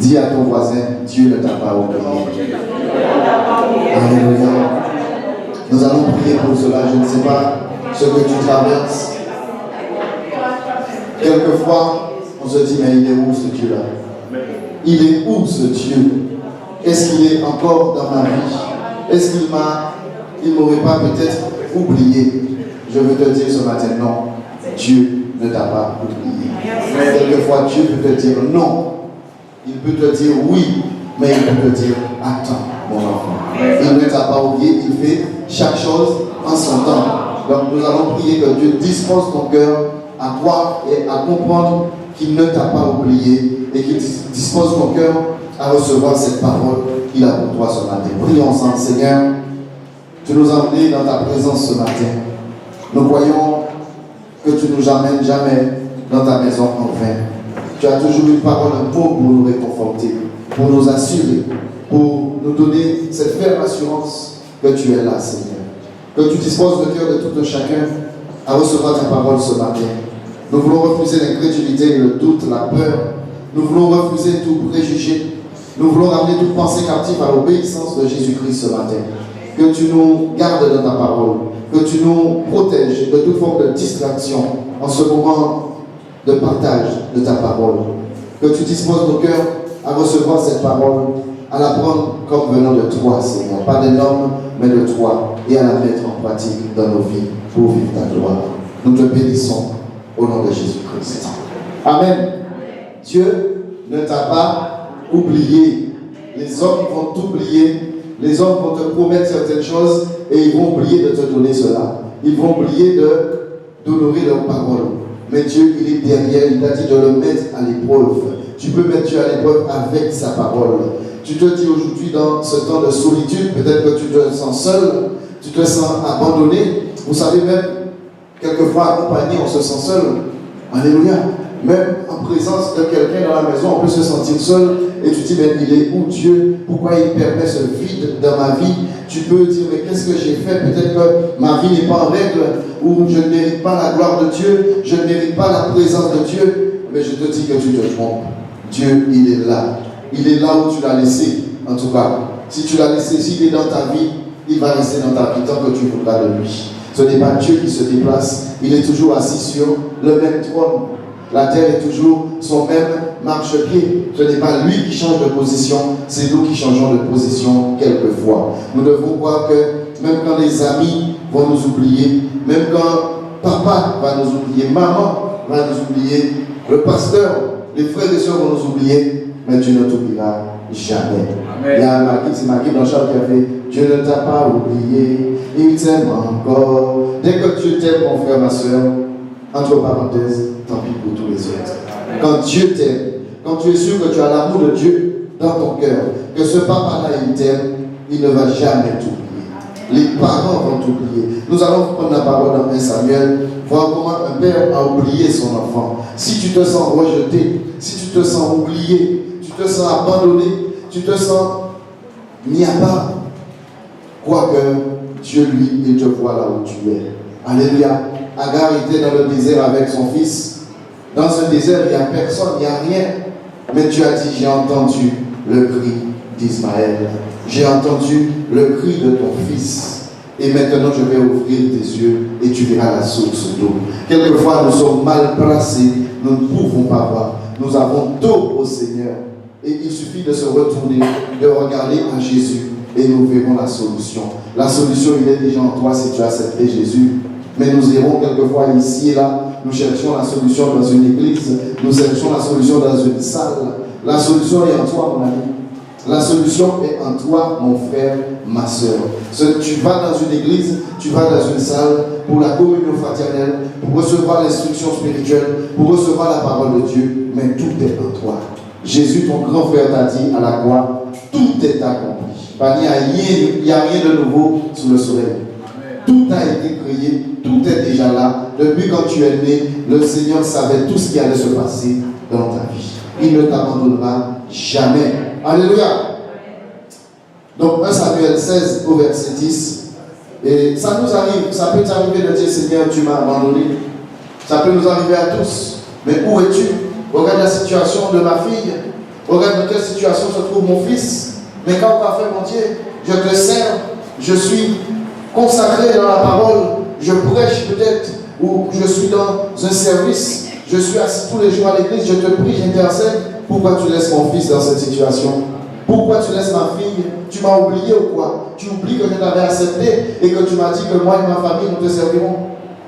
Dis à ton voisin, Dieu ne t'a pas oublié. Alléluia. Nous allons prier pour cela. Je ne sais pas ce que tu traverses. Quelquefois, on se dit, mais il est où ce Dieu-là? Il est où ce Dieu? Est-ce qu'il est encore dans ma vie? Est-ce qu'il ne m'aurait pas peut-être oublié? Je veux te dire ce matin, non. Dieu ne t'a pas oublié. Quelquefois, Dieu peut te dire non. Il peut te dire oui, mais il peut te dire attends, mon enfant. Il ne t'a pas oublié, il fait chaque chose en son temps. Donc nous allons prier que Dieu dispose ton cœur à croire et à comprendre qu'il ne t'a pas oublié et qu'il dispose ton cœur à recevoir cette parole qu'il a pour toi ce matin. Prions ensemble. Seigneur, tu nous as amenés dans ta présence ce matin. Nous croyons que tu ne nous amènes jamais dans ta maison en vain. Tu as toujours une parole, un mot pour nous réconforter, pour nous assurer, pour nous donner cette ferme assurance que tu es là, Seigneur. Que tu disposes le cœur de tout un chacun à recevoir ta parole ce matin. Nous voulons refuser l'incrédulité, le doute, la peur. Nous voulons refuser tout préjugé. Nous voulons ramener toute pensée captive à l'obéissance de Jésus-Christ ce matin. Que tu nous gardes dans ta parole. Que tu nous protèges de toute forme de distraction en ce moment de partage de ta parole. Que tu disposes nos cœurs à recevoir cette parole, à la prendre comme venant de toi, Seigneur. Pas d'un homme, mais de toi. Et à la mettre en pratique dans nos vies pour vivre ta gloire. Nous te bénissons au nom de Jésus-Christ. Amen. Dieu ne t'a pas oublié. Les hommes vont t'oublier. Les hommes vont te promettre certaines choses et ils vont oublier de te donner cela. Ils vont oublier d'honorer leurs paroles. Mais Dieu, il est derrière, il t'a dit de le mettre à l'épreuve. Tu peux mettre Dieu à l'épreuve avec sa parole. Tu te dis aujourd'hui dans ce temps de solitude, peut-être que tu te sens seul, tu te sens abandonné. Vous savez même, quelquefois accompagné, on se sent seul. Alléluia. Même en présence de quelqu'un dans la maison, on peut se sentir seul. Et tu dis, mais il est où Dieu? Pourquoi il permet ce vide dans ma vie? Tu peux dire, mais qu'est-ce que j'ai fait? Peut-être que ma vie n'est pas en règle, ou je ne mérite pas la gloire de Dieu, je ne mérite pas la présence de Dieu. Mais je te dis que tu te trompes. Dieu, il est là. Il est là où tu l'as laissé, en tout cas. Si tu l'as laissé, s'il est dans ta vie, il va rester dans ta vie tant que tu voudras de lui. Ce n'est pas Dieu qui se déplace. Il est toujours assis sur le même trône. La terre est toujours son même marchepied. Ce n'est pas lui qui change de position, c'est nous qui changeons de position quelquefois. Nous devons voir que même quand les amis vont nous oublier, même quand papa va nous oublier, maman va nous oublier, le pasteur, les frères et sœurs vont nous oublier, mais Dieu ne t'oubliera jamais. Amen. Il y a c'est Marie Blanchard qui a fait Dieu ne t'a pas oublié, il t'aime encore. Dès que Dieu t'aime, mon frère, ma soeur, entre parenthèses, tant pis pour tous les autres. Quand Dieu t'aime, quand tu es sûr que tu as l'amour de Dieu dans ton cœur, que ce papa-là, il t'aime, il ne va jamais t'oublier. Les parents vont t'oublier. Nous allons prendre la parole dans 1 Samuel, voir comment un père a oublié son enfant. Si tu te sens rejeté, si tu te sens oublié, tu te sens abandonné, tu te sens mis à part, crois que Dieu, lui, il te voit là où tu es. Alléluia. Agar était dans le désert avec son fils. Dans ce désert, il n'y a personne, il n'y a rien. Mais Dieu a dit, j'ai entendu le cri d'Ismaël. J'ai entendu le cri de ton fils. Et maintenant, je vais ouvrir tes yeux et tu verras la source d'eau. Quelquefois, nous sommes mal placés. Nous ne pouvons pas voir. Nous avons dos au Seigneur. Et il suffit de se retourner, de regarder à Jésus. Et nous verrons la solution. La solution, il est déjà en toi si tu as accepté Jésus. Mais nous irons quelquefois ici et là. Nous cherchons la solution dans une église. Nous cherchons la solution dans une salle. La solution est en toi, mon ami. La solution est en toi, mon frère, ma soeur. Tu vas dans une église, tu vas dans une salle pour la communion fraternelle, pour recevoir l'instruction spirituelle, pour recevoir la parole de Dieu. Mais tout est en toi. Jésus, ton grand frère, t'a dit à la croix, tout est accompli. Il n'y a rien de nouveau sous le soleil. Tout a été créé, tout est déjà là. Depuis quand tu es né, le Seigneur savait tout ce qui allait se passer dans ta vie. Il ne t'abandonnera jamais. Alléluia. Donc 1 Samuel 16 au verset 10. Et ça nous arrive, ça peut t'arriver de dire Seigneur, tu m'as abandonné. Ça peut nous arriver à tous. Mais où es-tu? Regarde la situation de ma fille. Regarde dans quelle situation se trouve mon fils. Mais quand on va faire, mon Dieu, je te sers, je suis consacré dans la parole, je prêche peut-être, ou je suis dans un service, je suis assis tous les jours à l'église, je te prie, j'intercède. Pourquoi tu laisses mon fils dans cette situation? Pourquoi tu laisses ma fille? Tu m'as oublié ou quoi? Tu oublies que je t'avais accepté et que tu m'as dit que moi et ma famille, nous te servirons?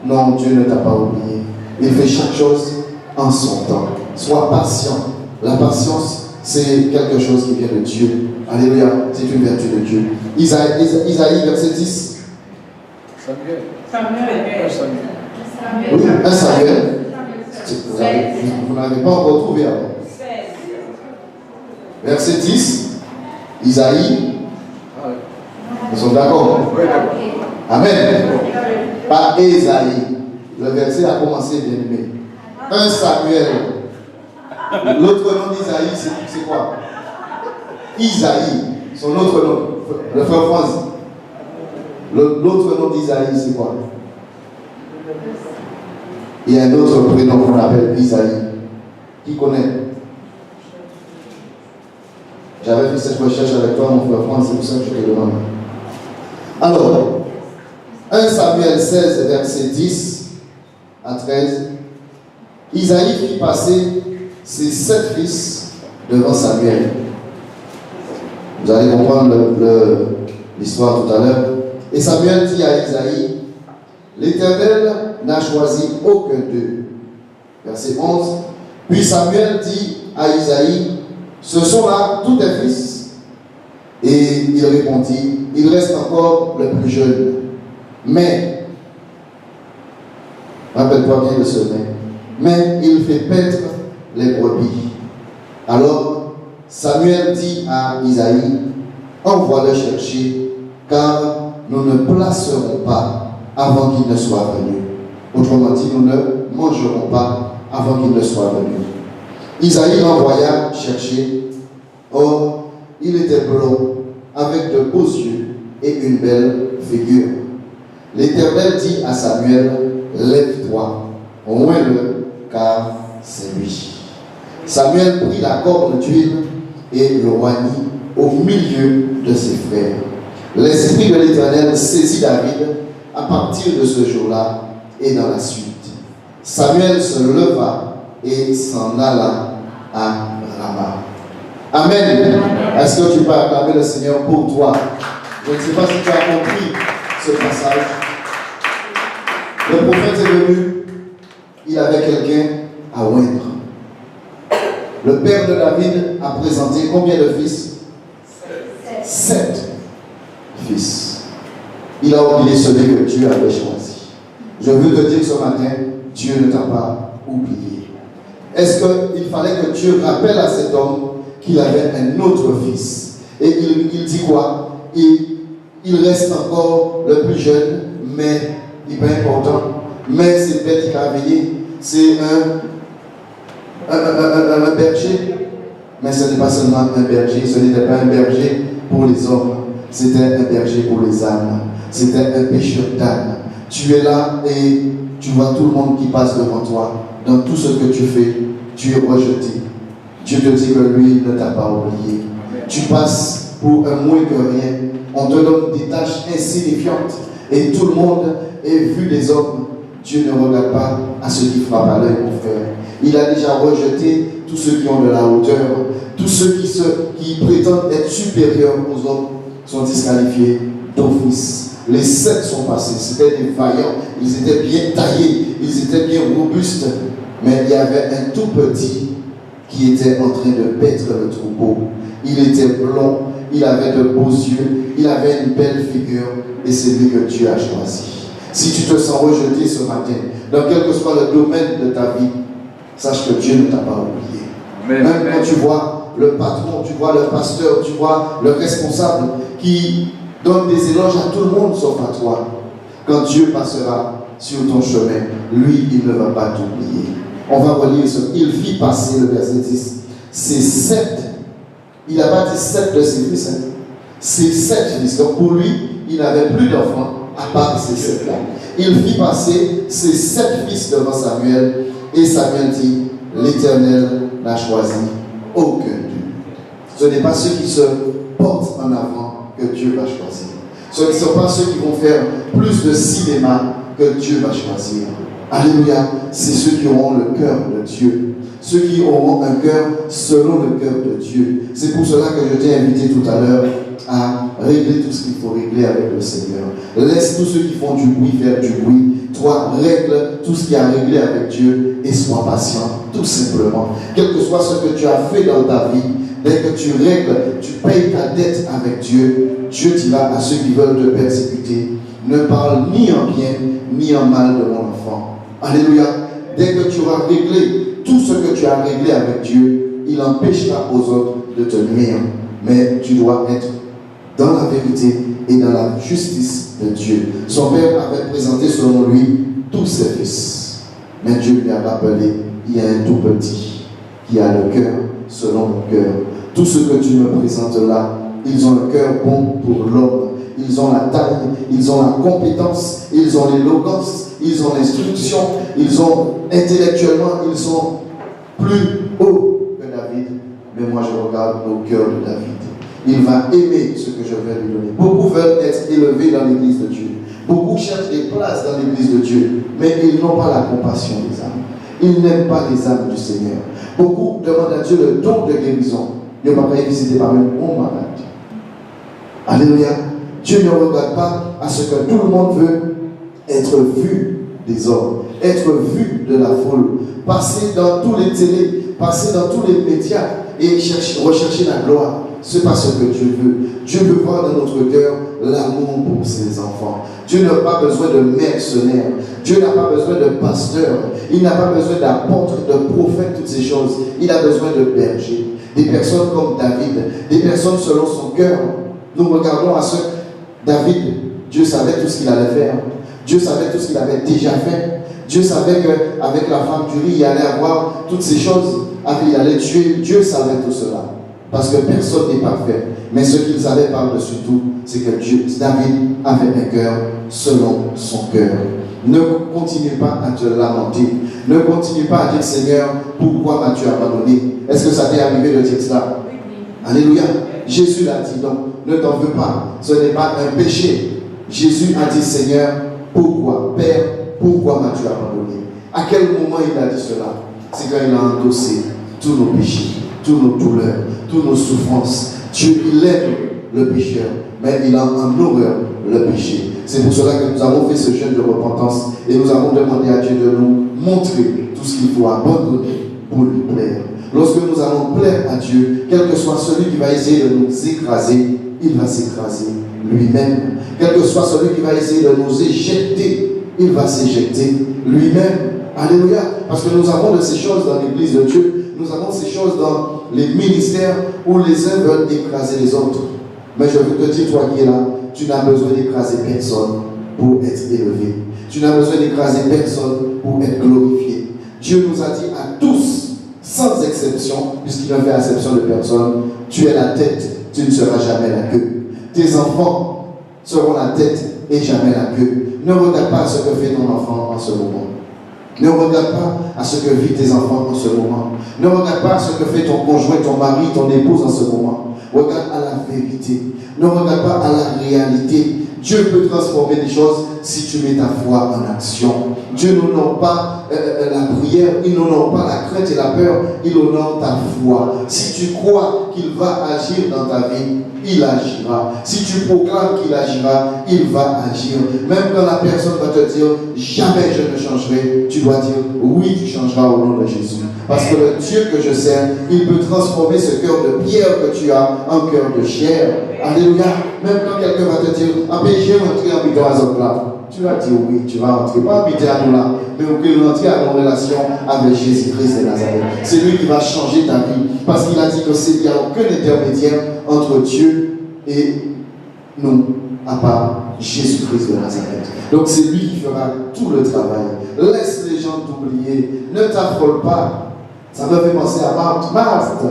Non, Dieu ne t'a pas oublié. Il fait chaque chose en son temps. Sois patient. La patience, c'est quelque chose qui vient de Dieu. Alléluia, c'est une vertu de Dieu. Isaïe, verset 10. Samuel. Oui, 1 Samuel. Vous n'avez pas encore trouvé avant. Verset 10. Isaïe. Nous sommes d'accord? Amen. Pas Isaïe. Le verset a commencé bien aimé. 1 Samuel. L'autre nom d'Isaïe, c'est quoi? Isaïe. Son autre nom. Le frère France. L'autre nom d'Isaïe, c'est quoi? Il y a un autre prénom qu'on appelle Isaïe. Qui connaît? J'avais fait cette recherche avec toi, mon frère France, c'est pour ça que je te demande. Alors, 1 Samuel 16, verset 10 à 13, Isaïe fit passer ses 7 fils devant Samuel. Vous allez comprendre l'histoire tout à l'heure. Et Samuel dit à Isaïe, l'Éternel n'a choisi aucun d'eux. Verset 11. Puis Samuel dit à Isaïe, ce sont là tous tes fils. Et il répondit, il reste encore le plus jeune. Mais, rappelle-toi bien de ce mais il fait paître les brebis. Alors, Samuel dit à Isaïe, envoie-le chercher, car nous ne placerons pas avant qu'il ne soit venu. Autrement dit, nous ne mangerons pas avant qu'il ne soit venu. Isaïe l'envoya chercher. Or, il était blond, avec de beaux yeux et une belle figure. L'Éternel dit à Samuel, lève-toi, oins-le, car c'est lui. Samuel prit la corne d'huile et le oignit au milieu de ses frères. L'Esprit de l'Éternel saisit David à partir de ce jour-là et dans la suite. Samuel se leva et s'en alla à Rama. Amen. Est-ce que tu peux acclamer le Seigneur pour toi? Je ne sais pas si tu as compris ce passage. Le prophète est venu, il avait quelqu'un à oindre. Le père de David a présenté combien de fils? 7 fils. Il a oublié celui que Dieu avait choisi. Je veux te dire ce matin, Dieu ne t'a pas oublié. Est-ce qu'il fallait que Dieu rappelle à cet homme qu'il avait un autre fils? Et il dit quoi? Il reste encore le plus jeune, mais il n'est pas important. Mais c'est bête qui a veillé. C'est un berger. Mais ce n'est pas seulement un berger, ce n'était pas un berger pour les hommes, c'était un berger pour les âmes. C'était un pêcheur d'âmes. Tu es là et tu vois tout le monde qui passe devant toi. Dans tout ce que tu fais, tu es rejeté. Dieu te dit que lui ne t'a pas oublié. Tu passes pour un moins que rien. On te donne des tâches insignifiantes et tout le monde est vu des hommes. Dieu ne regarde pas à ceux qui frappent à l'œil, mon frère. Il a déjà rejeté tous ceux qui ont de la hauteur. Tous ceux qui prétendent être supérieurs aux hommes sont disqualifiés d'office. Les 7 sont passés. C'était des vaillants. Ils étaient bien taillés. Ils étaient bien robustes. Mais il y avait un tout petit qui était en train de paître le troupeau. Il était blond. Il avait de beaux yeux. Il avait une belle figure. Et c'est lui que Dieu a choisi. Si tu te sens rejeté ce matin, dans quel que soit le domaine de ta vie, sache que Dieu ne t'a pas oublié. Amen. Même quand tu vois le patron, tu vois le pasteur, tu vois le responsable qui donne des éloges à tout le monde sauf à toi. Quand Dieu passera sur ton chemin, lui, il ne va pas t'oublier. On va relire ce. Il fit passer le verset 10. C'est 7. Il n'a pas dit 7 de ses fils. Hein. C'est 7 fils. Donc pour lui, il n'avait plus d'enfants à part ces 7 là. Il fit passer ses 7 fils devant Samuel. Et Samuel dit, l'Éternel n'a choisi aucun d'eux. Ce n'est pas ceux qui se portent en avant que Dieu va choisir. Ce ne sont pas ceux qui vont faire plus de cinéma que Dieu va choisir. Alléluia. C'est ceux qui auront le cœur de Dieu. Ceux qui auront un cœur selon le cœur de Dieu. C'est pour cela que je t'ai invité tout à l'heure à régler tout ce qu'il faut régler avec le Seigneur. Laisse tous ceux qui font du bruit faire du bruit. Toi, règle tout ce qui a réglé avec Dieu et sois patient, tout simplement. Quel que soit ce que tu as fait dans ta vie, dès que tu règles, tu payes ta dette avec Dieu, Dieu dira à ceux qui veulent te persécuter, ne parle ni en bien, ni en mal de mon enfant. Alléluia. Dès que tu auras réglé tout ce que tu as réglé avec Dieu, il empêchera aux autres de te nuire. Mais tu dois être dans la vérité et dans la justice de Dieu. Son père avait présenté selon lui tous ses fils. Mais Dieu lui a rappelé, il y a un tout petit qui a le cœur selon mon cœur. Tout ce que tu me présentes là, ils ont le cœur bon pour l'homme. Ils ont la taille, ils ont la compétence, ils ont l'éloquence, ils ont l'instruction, ils ont intellectuellement, ils sont plus hauts que David. Mais moi je regarde au cœur de David. Il va aimer ce que je vais lui donner. Beaucoup veulent être élevés dans l'église de Dieu. Beaucoup cherchent des places dans l'église de Dieu, mais ils n'ont pas la compassion des âmes. Ils n'aiment pas les âmes du Seigneur. Beaucoup demandent à Dieu le don de guérison. Il n'y a pas visité par même un malade. Alléluia. Dieu ne regarde pas à ce que tout le monde veut être vu des hommes, être vu de la foule, passer dans tous les télés, passer dans tous les médias et rechercher la gloire. Ce n'est pas ce que Dieu veut. Dieu veut voir dans notre cœur l'amour pour ses enfants. Dieu n'a pas besoin de mercenaires. Dieu n'a pas besoin de pasteurs. Il n'a pas besoin d'apôtres, de prophètes, toutes ces choses. Il a besoin de bergers. Des personnes comme David, des personnes selon son cœur. Nous regardons à ce David, Dieu savait tout ce qu'il allait faire. Dieu savait tout ce qu'il avait déjà fait. Dieu savait qu'avec la femme d'Uri, il allait avoir toutes ces choses. Il allait tuer. Dieu savait tout cela. Parce que personne n'est parfait. Mais ce qu'il savait par-dessus tout, c'est que David avait un cœur selon son cœur. Ne continue pas à te lamenter. Ne continue pas à dire, Seigneur, pourquoi m'as-tu abandonné? Est-ce que ça t'est arrivé de dire cela? Alléluia. Jésus l'a dit, donc ne t'en veux pas. Ce n'est pas un péché. Jésus a dit, Seigneur, pourquoi? Père, pourquoi m'as-tu abandonné? À quel moment il a dit cela? C'est quand il a endossé tous nos péchés, toutes nos douleurs, toutes nos souffrances. Dieu, il aime le pécheur, mais il a en horreur le péché. C'est pour cela que nous avons fait ce jeûne de repentance et nous avons demandé à Dieu de nous montrer tout ce qu'il faut abandonner pour lui plaire. Lorsque nous allons plaire à Dieu, quel que soit celui qui va essayer de nous écraser, il va s'écraser lui-même. Quel que soit celui qui va essayer de nous éjecter, il va s'éjecter lui-même. Alléluia. Parce que nous avons de ces choses dans l'église de Dieu. Nous avons ces choses dans les ministères où les uns veulent écraser les autres. Mais je veux te dire, toi qui es là, tu n'as besoin d'écraser personne pour être élevé. Tu n'as besoin d'écraser personne pour être glorifié. Dieu nous a dit à tous, sans exception, puisqu'il ne fait exception de personne, tu es la tête, tu ne seras jamais la queue. Tes enfants seront la tête et jamais la queue. Ne regarde pas ce que fait ton enfant en ce moment. Ne regarde pas à ce que vivent tes enfants en ce moment. Ne regarde pas à ce que fait ton conjoint, ton mari, ton épouse en ce moment. Regarde à la vérité. Ne regarde pas à la réalité. Dieu peut transformer les choses si tu mets ta foi en action. Dieu n'honore pas la prière, il n'honore pas la crainte et la peur, il honore ta foi. Si tu crois qu'il va agir dans ta vie, il agira. Si tu proclames qu'il agira, il va agir. Même quand la personne va te dire jamais je ne changerai, tu dois dire oui, tu changeras au nom de Jésus. Parce que le Dieu que je sers, il peut transformer ce cœur de pierre que tu as en cœur de chair. Alléluia. Même quand quelqu'un va te dire ah ben j'ai rentré en bidon à ce là, tu vas dire oui, tu vas rentrer. Pas habiter à nous là, mais rentrer à nos relations avec Jésus-Christ de Nazareth. C'est lui qui va changer ta vie. Parce qu'il a dit qu'il n'y a aucun intermédiaire entre Dieu et nous, à part Jésus-Christ de Nazareth. Donc c'est lui qui fera tout le travail. Laisse les gens t'oublier. Ne t'affole pas. Ça me fait penser à Marthe. Marthe,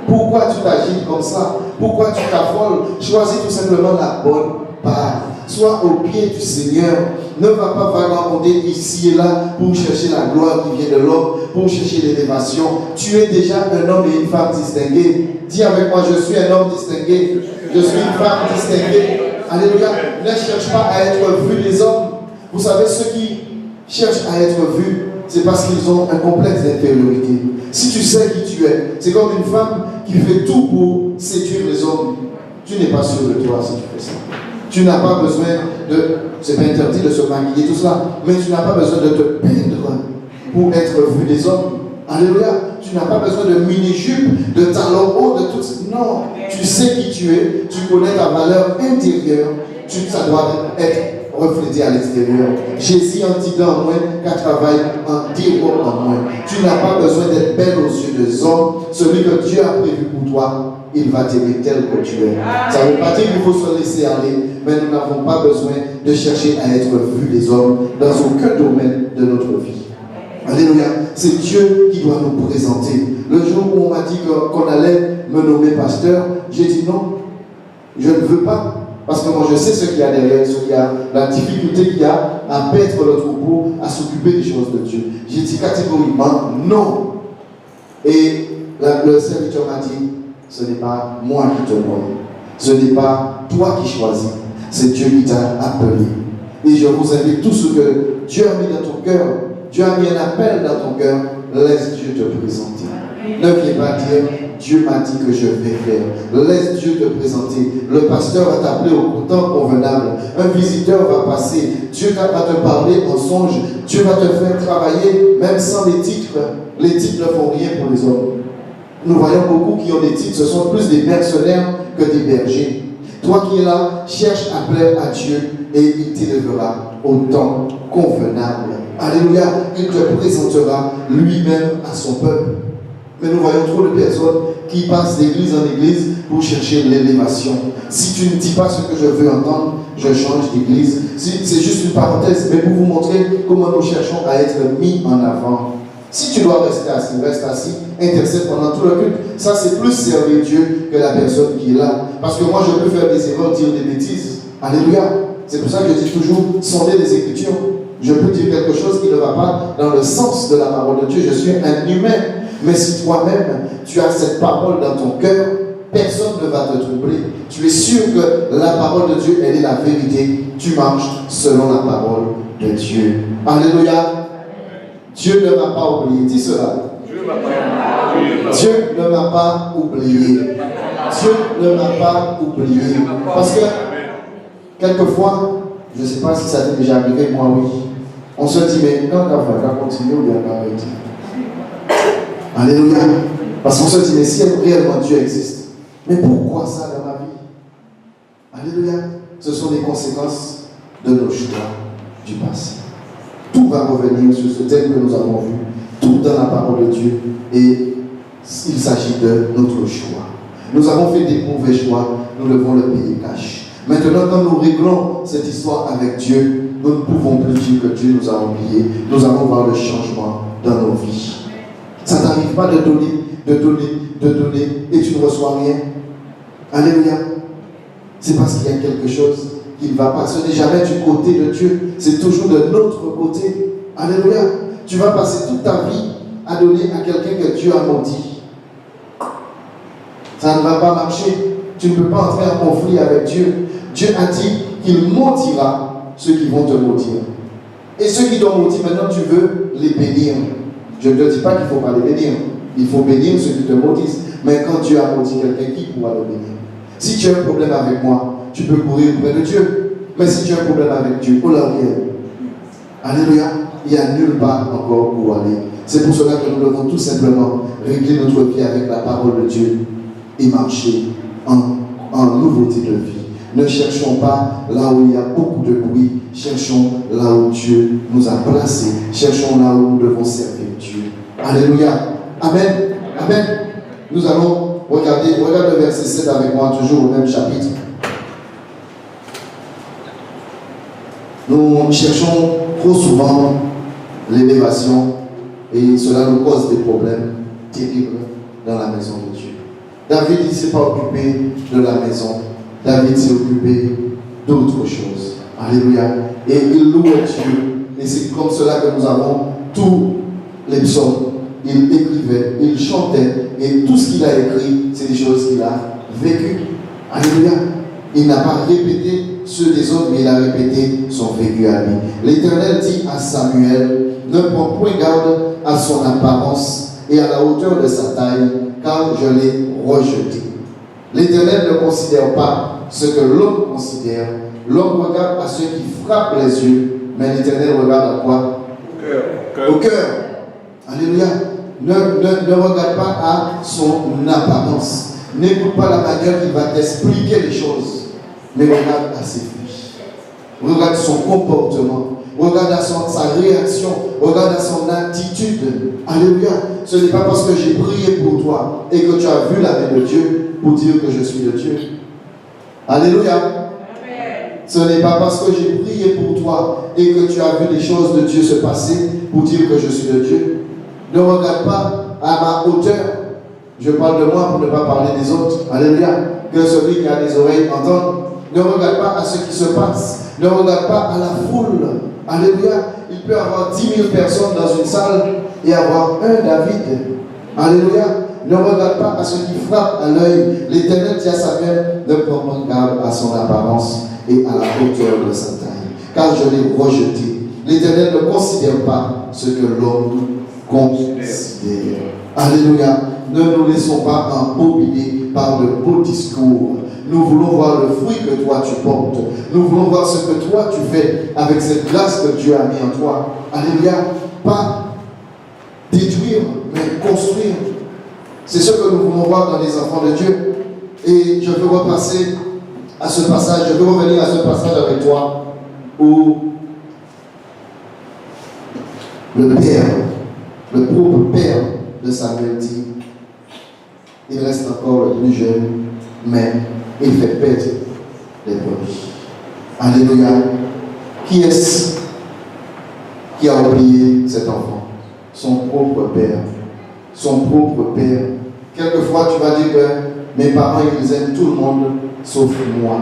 pourquoi tu t'agis comme ça? Pourquoi tu t'affoles? Choisis tout simplement la bonne part. Sois au pied du Seigneur. Ne va pas vagabonder ici et là pour chercher la gloire qui vient de l'homme, pour chercher l'élévation. Tu es déjà un homme et une femme distingués. Dis avec moi, je suis un homme distingué. Je suis une femme distinguée. Alléluia. Ne cherche pas à être vu des hommes. Vous savez, ceux qui cherchent à être vus, c'est parce qu'ils ont un complexe d'infériorité. Si tu sais qui tu es, c'est comme une femme qui fait tout pour séduire les hommes. Tu n'es pas sûr de toi si tu fais ça. Tu n'as pas besoin de, c'est pas interdit de se maquiller, tout cela, mais tu n'as pas besoin de te peindre pour être vu des hommes. Alléluia. Tu n'as pas besoin de mini-jupe, de talons hauts, de tout ça. Non. Tu sais qui tu es, tu connais ta valeur intérieure, ça doit être reflété à l'extérieur. Jésus en dit en moins qu'à travail en dire en moins. Tu n'as pas besoin d'être belle aux yeux des hommes. Celui que Dieu a prévu pour toi, il va t'aimer tel que tu es. Ça ne veut pas dire qu'il faut se laisser aller, mais nous n'avons pas besoin de chercher à être vus des hommes dans aucun domaine de notre vie. Alléluia. C'est Dieu qui doit nous présenter. Le jour où on m'a dit qu'on allait me nommer pasteur, j'ai dit non, je ne veux pas. Parce que moi je sais ce qu'il y a derrière, ce qu'il y a, la difficulté qu'il y a à paître le troupeau, à s'occuper des choses de Dieu. J'ai dit catégoriquement non. Et le serviteur m'a dit, ce n'est pas moi qui te nomme, ce n'est pas toi qui choisis, c'est Dieu qui t'a appelé. Et je vous invite tout ce que Dieu a mis dans ton cœur, Dieu a mis un appel dans ton cœur, laisse Dieu te présenter. Ne viens pas dire, Dieu m'a dit que je vais faire. Laisse Dieu te présenter. Le pasteur va t'appeler au temps convenable. Un visiteur va passer. Dieu va te parler en songe. Dieu va te faire travailler même sans les titres. Les titres ne font rien pour les hommes. Nous voyons beaucoup qui ont des titres. Ce sont plus des mercenaires que des bergers. Toi qui es là, cherche à plaire à Dieu et il t'élèvera au temps convenable. Alléluia. Il te présentera lui-même à son peuple. Mais nous voyons trop de personnes qui passent d'église en église pour chercher l'élévation. Si tu ne dis pas ce que je veux entendre, je change d'église. C'est juste une parenthèse, mais pour vous montrer comment nous cherchons à être mis en avant. Si tu dois rester assis, reste assis, intercède pendant tout le culte. Ça, c'est plus servir Dieu que la personne qui est là. Parce que moi, je peux faire des erreurs, dire des bêtises. Alléluia. C'est pour ça que je dis toujours, sondez les Écritures. Je peux dire quelque chose qui ne va pas dans le sens de la parole de Dieu. Je suis un humain. Mais si toi-même, tu as cette parole dans ton cœur, personne ne va te troubler. Tu es sûr que la parole de Dieu, elle est la vérité. Tu marches selon la parole de Dieu. Alléluia. Dieu ne m'a pas oublié. Dis cela. Dieu ne m'a pas oublié. Dieu ne m'a pas oublié. Parce que, quelquefois, je ne sais pas si ça t'est déjà arrivé, moi oui. On se dit, mais quand on va continuer ou bien on va arrêter. Alléluia. Parce qu'on se dit, mais si réellement Dieu existe, mais pourquoi ça dans ma vie? Alléluia. Ce sont des conséquences de nos choix du passé. Tout va revenir sur ce thème que nous avons vu, tout dans la parole de Dieu, et il s'agit de notre choix. Nous avons fait des mauvais choix, nous devons le payer cash. Maintenant, quand nous réglons cette histoire avec Dieu, nous ne pouvons plus dire que Dieu nous a oubliés. Nous allons voir le changement dans nos vies. Ça ne t'arrive pas de donner, et tu ne reçois rien. Alléluia. C'est parce qu'il y a quelque chose qui ne va pas. Ce n'est jamais du côté de Dieu, c'est toujours de notre côté. Alléluia. Tu vas passer toute ta vie à donner à quelqu'un que Dieu a maudit. Ça ne va pas marcher. Tu ne peux pas entrer en conflit avec Dieu. Dieu a dit qu'il maudira ceux qui vont te maudire. Et ceux qui t'ont maudit, maintenant tu veux les bénir. Je ne te dis pas qu'il ne faut pas les bénir. Il faut bénir ceux qui te maudissent. Mais quand Dieu a maudit quelqu'un, qui pourra le bénir? Si tu as un problème avec moi, tu peux courir auprès de Dieu. Mais si tu as un problème avec Dieu, oh là, alléluia, il n'y a nulle part encore où aller. C'est pour cela que nous devons tout simplement régler notre vie avec la parole de Dieu et marcher en nouveauté de vie. Ne cherchons pas là où il y a beaucoup de bruit. Cherchons là où Dieu nous a placés. Cherchons là où nous devons servir Dieu. Alléluia. Amen. Amen. Nous allons regarde le verset 7 avec moi, toujours au même chapitre. Nous cherchons trop souvent l'élévation et cela nous cause des problèmes terribles dans la maison de Dieu. David, il ne s'est pas occupé de la maison. David s'est occupé d'autre chose. Alléluia. Et il louait Dieu. Et c'est comme cela que nous avons tous les psaumes. Il écrivait, il chantait, et tout ce qu'il a écrit, c'est des choses qu'il a vécues. Alléluia. Il n'a pas répété ceux des autres, mais il a répété son vécu à lui. L'Éternel dit à Samuel, ne prends point garde à son apparence et à la hauteur de sa taille, car je l'ai rejeté. L'Éternel ne considère pas ce que l'homme considère. L'homme regarde à ceux qui frappent les yeux, mais l'Éternel regarde à quoi? Au cœur. Alléluia. Ne regarde pas à son apparence. N'écoute pas la manière qu'il va t'expliquer les choses, mais regarde à ses fruits. Regarde son comportement. Regarde à sa réaction. Regarde à son attitude. Alléluia. Ce n'est pas parce que j'ai prié pour toi et que tu as vu la main de Dieu pour dire que je suis de Dieu. Alléluia. Ce n'est pas parce que j'ai prié pour toi et que tu as vu les choses de Dieu se passer pour dire que je suis de Dieu. Ne regarde pas à ma hauteur. Je parle de moi pour ne pas parler des autres. Alléluia. Que celui qui a des oreilles entende. Ne regarde pas à ce qui se passe. Ne regarde pas à la foule. Alléluia. Il peut y avoir 10 000 personnes dans une salle et avoir un David. Alléluia. Ne regarde pas à ce qui frappe à l'œil. L'Éternel dit à Samuel, ne prends pas garde à son apparence et à la hauteur de sa taille, car je l'ai rejeté. L'Éternel ne considère pas ce que l'homme considère. Alléluia. Ne nous laissons pas embobiner par de beaux discours. Nous voulons voir le fruit que toi tu portes. Nous voulons voir ce que toi tu fais avec cette grâce que Dieu a mis en toi. Alléluia. Pas détruire, mais construire. C'est ce que nous voulons voir dans les enfants de Dieu. Et je veux repasser à ce passage, je veux revenir à ce passage avec toi où le père, le propre père de Samuel dit, il reste encore le plus jeune, mais il fait perdre les brebis. Alléluia. Qui est-ce qui a oublié cet enfant? Son propre père. Son propre père. Quelquefois, tu vas dire que mes parents, ils aiment tout le monde, sauf moi.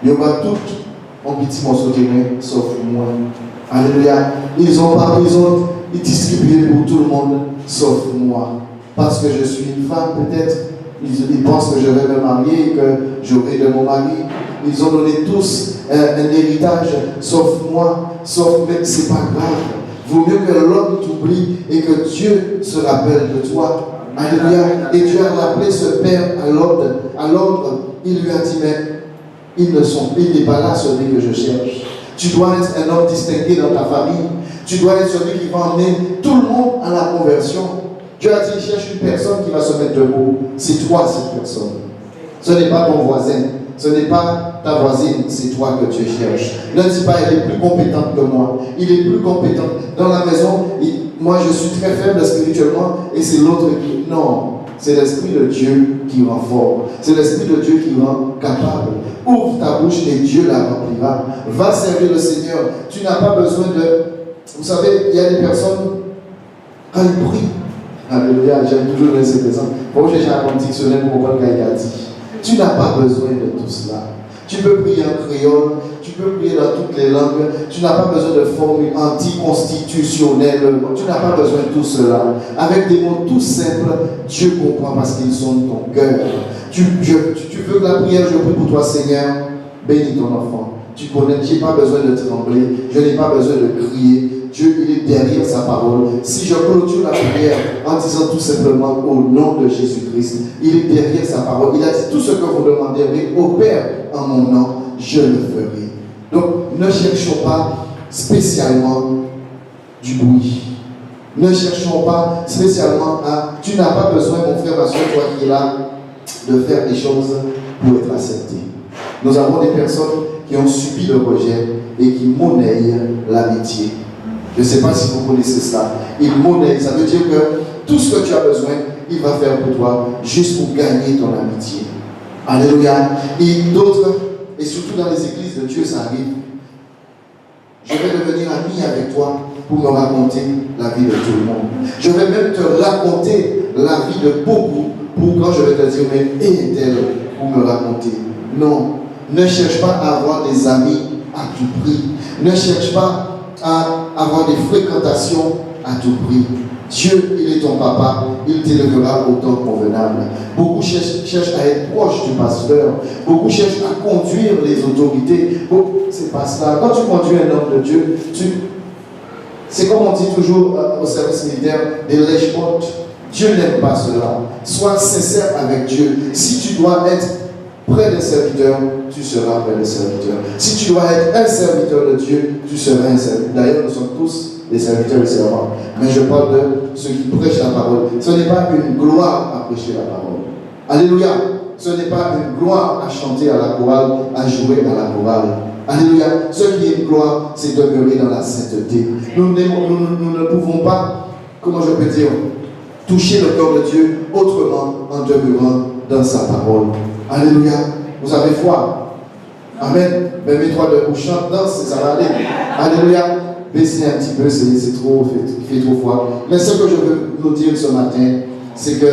Il y aura tout un petit morceau de main, sauf moi. Alléluia. Ils distribué pour tout le monde, sauf moi. Parce que je suis une femme, peut-être. Ils pensent que je vais me marier, que j'aurai de mon mari. Ils ont donné tous un héritage, sauf moi. Mais ce n'est pas grave. Vaut mieux que l'homme t'oublie et que Dieu se rappelle de toi. Alléluia. Et Dieu a rappelé ce père à l'ordre. Il lui a dit, mais il n'est pas là celui que je cherche. Tu dois être un homme distingué dans ta famille. Tu dois être celui qui va emmener tout le monde à la conversion. Dieu a dit, il cherche une personne qui va se mettre debout. C'est toi cette personne. Ce n'est pas ton voisin. Ce n'est pas ta voisine, c'est toi que tu cherches. Ne dis pas, elle est plus compétente que moi. Il est plus compétent. Dans la maison, moi je suis très faible spirituellement et c'est l'autre qui... Non, c'est l'Esprit de Dieu qui rend fort. C'est l'Esprit de Dieu qui rend capable. Ouvre ta bouche et Dieu la remplira. Va servir le Seigneur. Tu n'as pas besoin de... Vous savez, il y a des personnes, quand ils prient, alléluia, j'aime toujours donner cet exemple. Moi, j'ai un dictionnaire pour comprendre ce qu'il a dit. Tu n'as pas besoin de tout cela. Tu peux prier en créole, tu peux prier dans toutes les langues, tu n'as pas besoin de formules anticonstitutionnelles, tu n'as pas besoin de tout cela. Avec des mots tout simples, Dieu comprend parce qu'ils sont de ton cœur. Tu veux que la prière, je prie pour toi, Seigneur, bénis ton enfant. Tu connais, je n'ai pas besoin de trembler, je n'ai pas besoin de crier. Dieu, il est derrière sa parole. Si je clôture la prière en disant tout simplement au nom de Jésus-Christ, il est derrière sa parole. Il a dit tout ce que vous demanderez au Père en mon nom, je le ferai. Donc, ne cherchons pas spécialement du bruit. Ne cherchons pas spécialement à... Tu n'as pas besoin, mon frère, ma soeur, toi qui es là, de faire des choses pour être accepté. Nous avons des personnes qui ont subi le rejet et qui monnaient l'amitié. Je ne sais pas si vous connaissez ça. Il monnaie, ça veut dire que tout ce que tu as besoin, il va faire pour toi, juste pour gagner ton amitié. Alléluia. Et d'autres, et surtout dans les églises de Dieu, ça arrive. Je vais devenir ami avec toi pour me raconter la vie de tout le monde. Je vais même te raconter la vie de beaucoup pour quand je vais te dire, mais est-elle pour me raconter? Non. Ne cherche pas à avoir des amis à tout prix. Ne cherche pas à avoir des fréquentations à tout prix. Dieu, il est ton papa, il t'élèvera au temps convenable. Beaucoup cherchent à être proche du pasteur. Beaucoup cherchent à conduire les autorités. C'est pas cela. Quand tu conduis un homme de Dieu, c'est comme on dit toujours au service militaire, des lèche-potes. Dieu n'aime pas cela. Sois sincère avec Dieu. Si tu dois être près des serviteurs, tu seras près des serviteurs. Si tu dois être un serviteur de Dieu, tu seras un serviteur. D'ailleurs, nous sommes tous des serviteurs et servants. Mais je parle de ceux qui prêchent la parole. Ce n'est pas une gloire à prêcher la parole. Alléluia. Ce n'est pas une gloire à chanter à la chorale, à jouer à la chorale. Alléluia. Ce qui est une gloire, c'est demeurer dans la sainteté. Nous ne pouvons pas, comment je peux dire, toucher le cœur de Dieu autrement en demeurant dans sa parole. Alléluia. Vous avez foi. Amen. Mais mets-toi debout, chante, danse, ça va aller. Alléluia. Baissez un petit peu, c'est trop, il fait trop froid. Mais ce que je veux nous dire ce matin, c'est que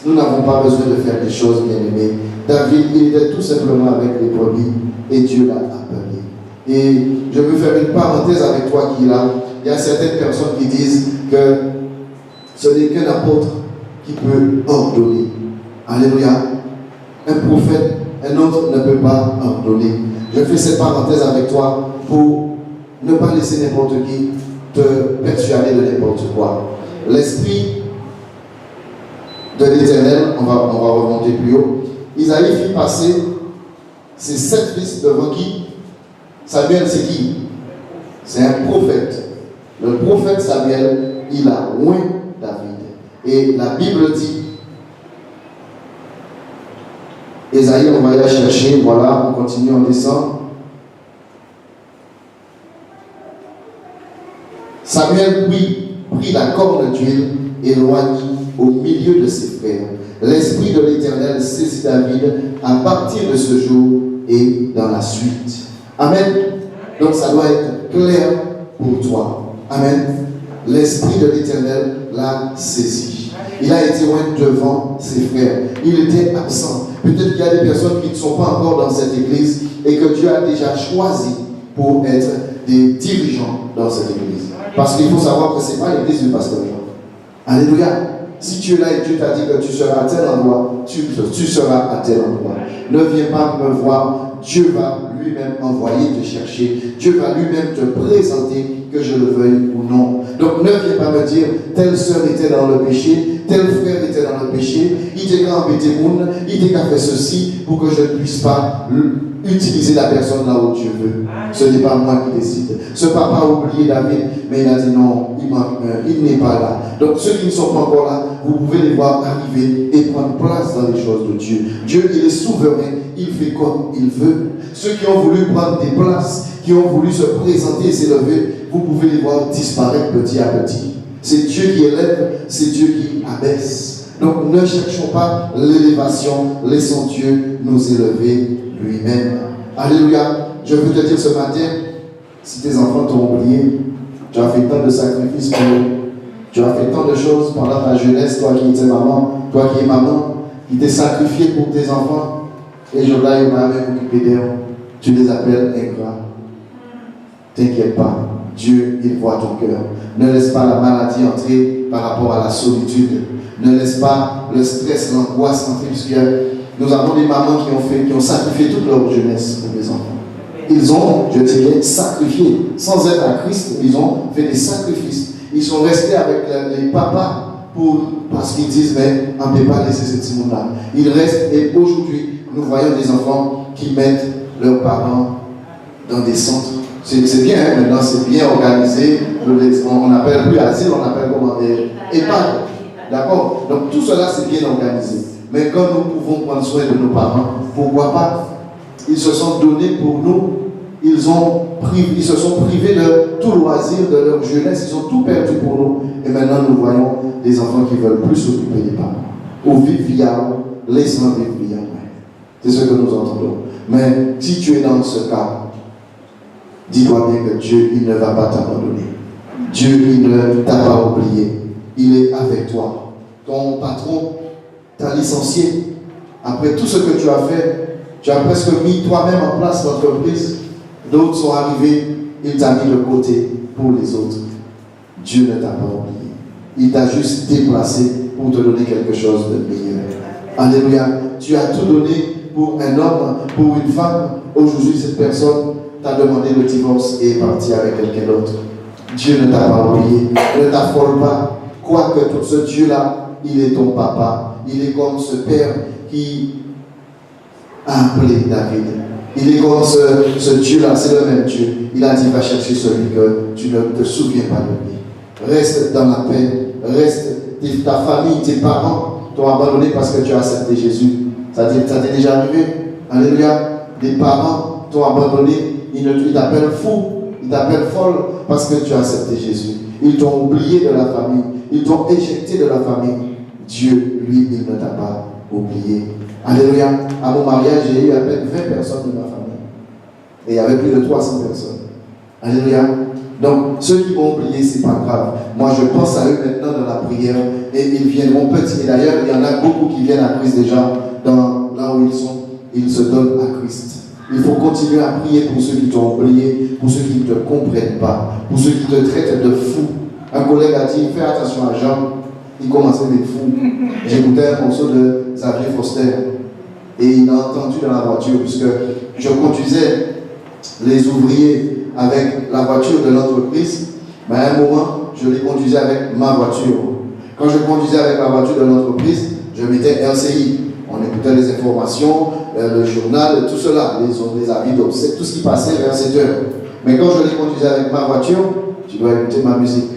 nous n'avons pas besoin de faire des choses bien aimées. David, il était tout simplement avec les brebis et Dieu l'a appelé. Et je veux faire une parenthèse avec toi qui est là. Il y a certaines personnes qui disent que ce n'est qu'un apôtre qui peut ordonner. Alléluia. Un prophète, un autre ne peut pas ordonner. Je fais cette parenthèse avec toi pour ne pas laisser n'importe qui te persuader de n'importe quoi. L'esprit de l'Éternel, on va remonter plus haut. Isaïe fit passer ses 7 fils devant qui? Samuel, c'est qui? C'est un prophète. Le prophète Samuel, il a oint David. Et la Bible dit, Isaïe, on va y aller chercher, voilà, on continue, on descend. Samuel prit la corne d'huile et l'oignit au milieu de ses frères. L'Esprit de l'Éternel saisit David à partir de ce jour et dans la suite. Amen. Donc ça doit être clair pour toi. Amen. L'Esprit de l'Éternel l'a saisi. Il a été loin devant ses frères. Il était absent. Peut-être qu'il y a des personnes qui ne sont pas encore dans cette église et que Dieu a déjà choisi pour être des dirigeants dans cette église. Parce qu'il faut savoir que ce n'est pas l'église du pasteur Jean. Alléluia. Si tu es là et Dieu t'a dit que tu seras à tel endroit, tu seras à tel endroit. Ne viens pas me voir. Dieu va lui-même envoyer te chercher. Dieu va lui-même te présenter, que je le veuille ou non. Donc ne viens pas me dire, telle sœur était dans le péché, tel frère était dans le péché, il t'a embêté moun, il t'a fait ceci pour que je ne puisse pas utiliser la personne là où Dieu veut. Ce n'est pas moi qui décide. Ce papa a oublié David, mais il a dit non, il n'est pas là. Donc ceux qui ne sont pas encore là, vous pouvez les voir arriver et prendre place dans les choses de Dieu. Dieu, il est souverain, il fait comme il veut. Ceux qui ont voulu prendre des places, qui ont voulu se présenter et s'élever, vous pouvez les voir disparaître petit à petit. C'est Dieu qui élève, c'est Dieu qui abaisse. Donc ne cherchons pas l'élévation, laissons Dieu nous élever lui-même. Alléluia. Je veux te dire ce matin, si tes enfants t'ont oublié, tu as fait tant de sacrifices pour eux. Tu as fait tant de choses pendant ta jeunesse, toi qui étais maman, toi qui es maman, qui t'es sacrifié pour tes enfants. Et je là, il m'a même occupé d'eux. Tu les appelles ingrats. T'inquiète pas. Dieu, il voit ton cœur. Ne laisse pas la maladie entrer par rapport à la solitude. Ne laisse pas le stress, l'angoisse entrer, puisque nous avons des mamans qui ont sacrifié toute leur jeunesse pour les enfants. Ils ont, je dirais, sacrifié. Sans être à Christ, ils ont fait des sacrifices. Ils sont restés avec les papas parce qu'ils disent, mais on ne peut pas laisser ce petit monde-là. Ils restent, et aujourd'hui, nous voyons des enfants qui mettent leurs parents dans des centres. C'est bien, hein, maintenant c'est bien organisé. On n'appelle plus asile, on appelle comment EHPAD. D'accord? Donc tout cela c'est bien organisé. Mais quand nous pouvons prendre soin de nos parents, pourquoi pas? Ils se sont donnés pour nous. Ils se sont privés de tout loisir, de leur jeunesse. Ils ont tout perdu pour nous. Et maintenant nous voyons des enfants qui veulent plus s'occuper des parents. Ou vivre via, laissant vivre via. C'est ce que nous entendons. Mais si tu es dans ce cas, dis-toi bien que Dieu, il ne va pas t'abandonner. Dieu, il ne t'a pas oublié. Il est avec toi. Ton patron t'a licencié. Après tout ce que tu as fait, tu as presque mis toi-même en place l'entreprise. D'autres sont arrivés, il t'a mis de côté pour les autres. Dieu ne t'a pas oublié. Il t'a juste déplacé pour te donner quelque chose de meilleur. Alléluia. Tu as tout donné pour un homme, pour une femme. Aujourd'hui, cette personne t'a demandé le divorce et est partie avec quelqu'un d'autre. Dieu ne t'a pas oublié. Ne t'affole pas. Quoique tout ce Dieu-là, il est ton papa. Il est comme ce père qui a appelé David. Il est comme ce Dieu-là, c'est le même Dieu. Il a dit, va chercher celui que tu ne te souviens pas de lui. Reste dans la paix. Reste, ta famille, tes parents t'ont abandonné parce que tu as accepté Jésus. Ça t'est déjà arrivé? Alléluia. Des parents t'ont abandonné. Ils t'appellent fou. Ils t'appellent folle parce que tu as accepté Jésus. Ils t'ont oublié de la famille. Ils t'ont éjecté de la famille. Dieu, lui, il ne t'a pas oublié. Alléluia. À mon mariage, j'ai eu à peine 20 personnes de ma famille. Et il y avait plus de 300 personnes. Alléluia. Donc, ceux qui m'ont oublié, ce n'est pas grave. Moi, je pense à eux maintenant dans la prière. Et ils viendront petits. Et d'ailleurs, il y en a beaucoup qui viennent à Christ déjà, là où ils sont. Ils se donnent à Christ. Il faut continuer à prier pour ceux qui t'ont oublié, pour ceux qui ne te comprennent pas, pour ceux qui te traitent de fou. Un collègue a dit, fais attention à Jean. Il commençait à être fou. J'écoutais un morceau de Xavier Foster. Et il a entendu dans la voiture, puisque je conduisais les ouvriers avec la voiture de l'entreprise. Mais à un moment, je les conduisais avec ma voiture. Quand je conduisais avec la voiture de l'entreprise, je mettais RCI. On écoutait les informations, le journal, tout cela, les avis d'obsèques, tout ce qui passait vers 7 heures. Mais quand je les conduisais avec ma voiture, tu dois écouter ma musique.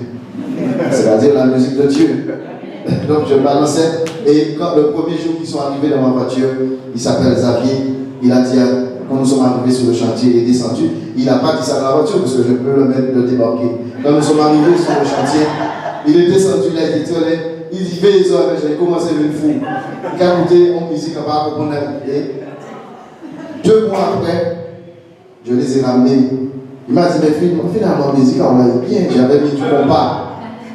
C'est-à-dire la musique de Dieu. Donc je balançais. Et quand le premier jour qu'ils sont arrivés dans ma voiture, il s'appelle Xavier. Il a dit, quand nous sommes arrivés sur le chantier, il est descendu. Il n'a pas dit ça dans la voiture parce que je peux le débarquer. Quand nous sommes arrivés sur le chantier, il est descendu, il a dit, il dit, fais les oreilles, j'ai commencé à venir fou. Il a écouté en musique à part qu'on a écouté. 2 mois après, je les ai ramenés. Il m'a dit, mais finalement, la musique, on l'a bien. J'avais mis du compas.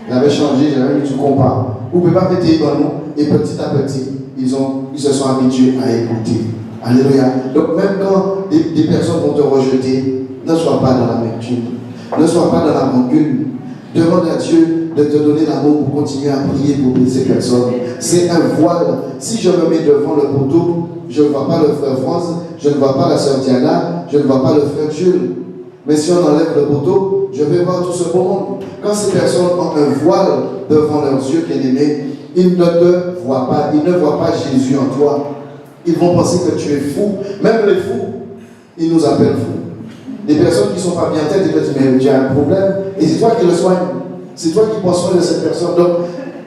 J'avais changé, j'avais mis du compas. Vous ne pouvez pas péter dans nous. Et petit à petit, ils se sont habitués à écouter. Alléluia. Donc même quand des personnes vont te rejeter, ne sois pas dans l'amertume. Ne sois pas dans la rancune. Demande à Dieu de te donner l'amour pour continuer à prier pour ces personnes. C'est un voile. Si je me mets devant le poteau, je ne vois pas le frère France, je ne vois pas la sœur Diana, je ne vois pas le frère Jules. Mais si on enlève le poteau, je vais voir tout ce beau monde. Quand ces personnes ont un voile devant leurs yeux, bien-aimés, ils ne te voient pas, ils ne voient pas Jésus en toi. Ils vont penser que tu es fou. Même les fous, ils nous appellent fous. Des personnes qui ne sont pas bien têtes, ils te disent, mais tu as un problème. Et c'est toi qui le soignes. C'est toi qui prends soin de cette personne. Donc,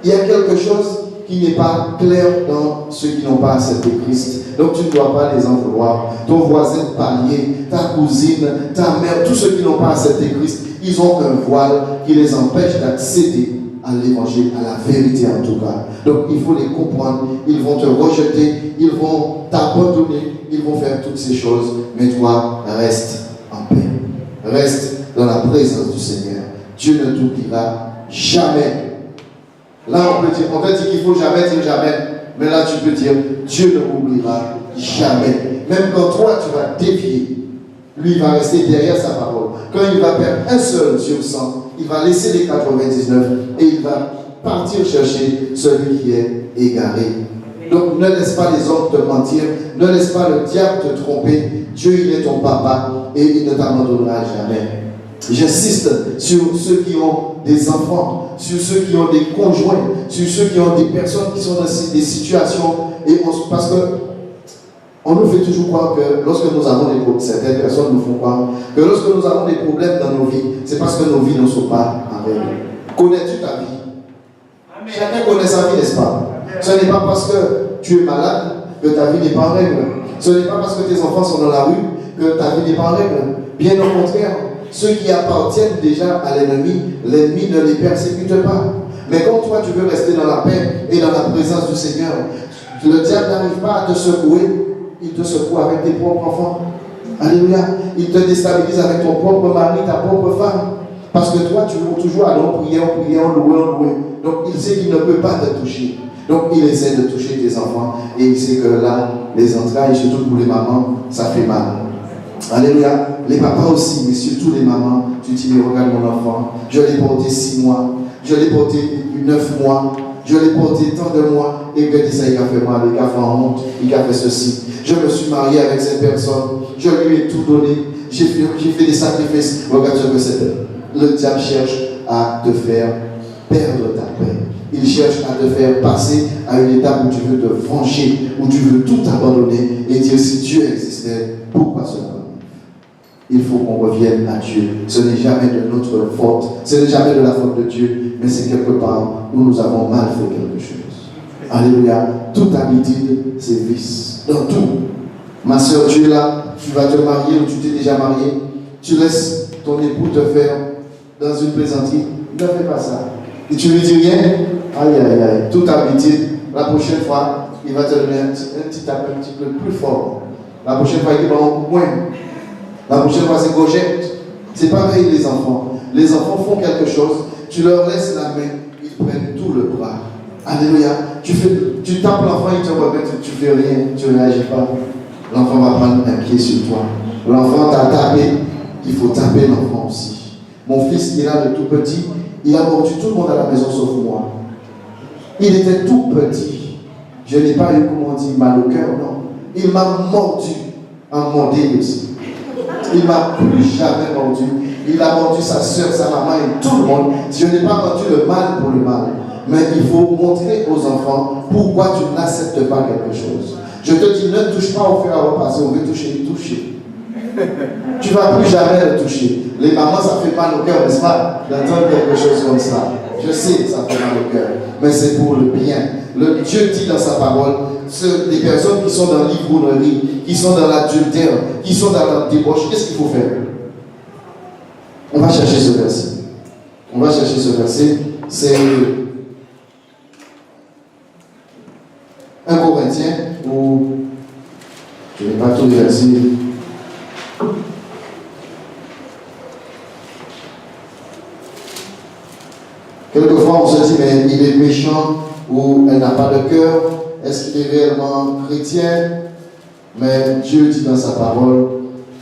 il y a quelque chose qui n'est pas clair dans ceux qui n'ont pas accepté Christ. Donc, tu ne dois pas les en vouloir. Ton voisin de palier, ta cousine, ta mère, tous ceux qui n'ont pas accepté Christ, ils ont un voile qui les empêche d'accéder à l'évangile, à la vérité en tout cas. Donc, il faut les comprendre. Ils vont te rejeter, ils vont t'abandonner, ils vont faire toutes ces choses. Mais toi, reste en paix. Reste dans la présence du Seigneur. Dieu ne t'oubliera jamais. Là, on peut dire qu'il ne faut jamais dire jamais. Mais là, tu peux dire, Dieu ne m'oubliera jamais. Même quand toi, tu vas dévier, lui, il va rester derrière sa parole. Quand il va perdre un seul sur 100, il va laisser les 99 et il va partir chercher celui qui est égaré. Donc, ne laisse pas les hommes te mentir. Ne laisse pas le diable te tromper. Dieu, il est ton papa et il ne t'abandonnera jamais. J'insiste sur ceux qui ont des enfants, sur ceux qui ont des conjoints, sur ceux qui ont des personnes qui sont dans des situations. Parce que on nous fait toujours croire que lorsque nous avons des problèmes, certaines personnes nous font croire que lorsque nous avons des problèmes dans nos vies, c'est parce que nos vies ne sont pas en règle. Connais-tu ta vie? Chacun connaît sa vie, n'est-ce pas? Ce n'est pas parce que tu es malade que ta vie n'est pas en règle. Ce n'est pas parce que tes enfants sont dans la rue que ta vie n'est pas en règle. Bien au contraire. Ceux qui appartiennent déjà à l'ennemi, l'ennemi ne les persécute pas. Mais quand toi tu veux rester dans la paix et dans la présence du Seigneur, le diable n'arrive pas à te secouer, il te secoue avec tes propres enfants. Alléluia. Il te déstabilise avec ton propre mari, ta propre femme. Parce que toi tu veux toujours aller en prière, en louer. Donc il sait qu'il ne peut pas te toucher. Donc il essaie de toucher tes enfants et il sait que là, les entrailles, surtout pour les mamans, ça fait mal. Alléluia. Les papas aussi, mais surtout les mamans. Tu dis, mais regarde mon enfant. Je l'ai porté 6 mois. Je l'ai porté 9 mois. Je l'ai porté tant de mois. Et regardez ça, il a fait mal, il a fait honte, il a fait ceci. Je me suis marié avec cette personne. Je lui ai tout donné. J'ai fait des sacrifices. Regarde ce que c'était. Le diable cherche à te faire perdre ta paix. Il cherche à te faire passer à une étape où tu veux te venger, où tu veux tout abandonner et dire si Dieu existait, pourquoi cela arrive? Il faut qu'on revienne à Dieu. Ce n'est jamais de notre faute, ce n'est jamais de la faute de Dieu, mais c'est quelque part où nous avons mal fait quelque chose. Alléluia. Toute habitude, c'est vice. Dans tout. Ma soeur, tu es là, tu vas te marier ou tu t'es déjà marié, tu laisses ton époux te faire dans une plaisanterie. Ne fais pas ça. Et tu lui dis rien, aïe aïe aïe, toute habitude, la prochaine fois, il va te donner un petit appel un petit peu plus fort. La prochaine fois, il va en coup moins. La prochaine fois, c'est gauchette. C'est pareil les enfants. Les enfants font quelque chose, tu leur laisses la main, ils prennent tout le bras. Alléluia. Tu tapes l'enfant, il te remet, tu fais rien, tu ne réagis pas. L'enfant va prendre un pied sur toi. L'enfant t'a tapé, il faut taper l'enfant aussi. Mon fils, il a le tout petit. Il a mordu tout le monde à la maison sauf moi. Il était tout petit. Je n'ai pas eu, comment on dit, mal au cœur, non. Il m'a mordu en mordé aussi. Il ne m'a plus jamais mordu. Il a mordu sa soeur, sa maman et tout le monde. Je n'ai pas mordu le mal pour le mal. Mais il faut montrer aux enfants pourquoi tu n'acceptes pas quelque chose. Je te dis, ne touche pas au fer à repasser, on veut toucher. Tu ne vas plus jamais le toucher. Les mamans, ça fait mal au cœur, n'est-ce pas, d'entendre quelque chose comme ça. Je sais, ça fait mal au cœur, mais c'est pour le bien. Dieu dit dans sa parole, les personnes qui sont dans l'ivrognerie, qui sont dans l'adultère, qui sont dans la débauche, qu'est-ce qu'il faut faire? On va chercher ce verset. C'est 1 Corinthiens, où je n'ai pas tous les versets. Quelquefois, on se dit, mais il est méchant ou elle n'a pas de cœur. Est-ce qu'il est réellement chrétien? Mais Dieu dit dans sa parole,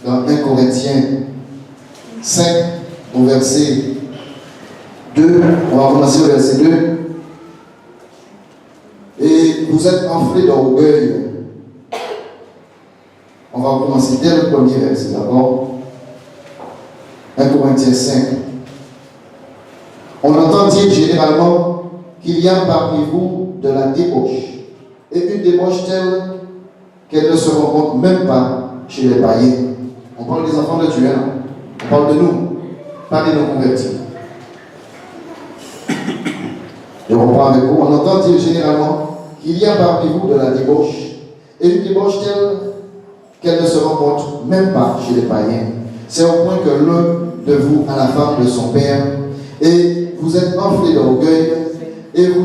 dans 1 Corinthiens 5, au verset 2, on va commencer au verset 2. Et vous êtes enflés d'orgueil. On va commencer dès le premier verset, d'accord? 1 Corinthiens 5. On entend dire généralement qu'il y a parmi vous de la débauche. Et une débauche telle qu'elle ne se rencontre même pas chez les païens. On parle des enfants de Dieu, hein? On parle de nous, pas des non-convertis. Je reprends avec vous. On entend dire généralement qu'il y a parmi vous de la débauche. Et une débauche telle qu'elle ne se rencontre même pas chez les païens. C'est au point que l'un de vous a la femme de son père. Et vous êtes enflés d'orgueil. Et vous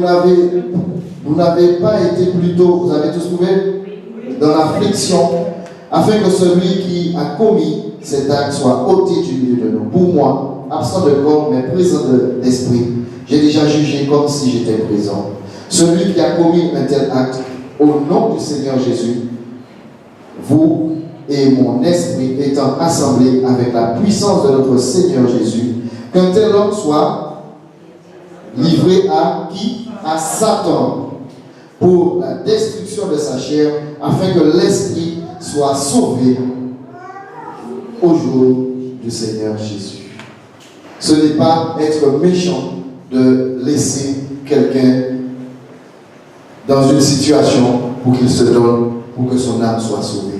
n'avez pas été plutôt, vous avez tous trouvé, dans l'affliction, afin que celui qui a commis cet acte soit ôté du milieu de nous. Pour moi, absent de corps, mais présent d'esprit, j'ai déjà jugé comme si j'étais présent. Celui qui a commis un tel acte, au nom du Seigneur Jésus, vous et mon esprit étant assemblés avec la puissance de notre Seigneur Jésus, qu'un tel homme soit livré à qui? À Satan, pour la destruction de sa chair, afin que l'esprit soit sauvé au jour du Seigneur Jésus. Ce n'est pas être méchant de laisser quelqu'un dans une situation pour qu'il se donne, pour que son âme soit sauvée.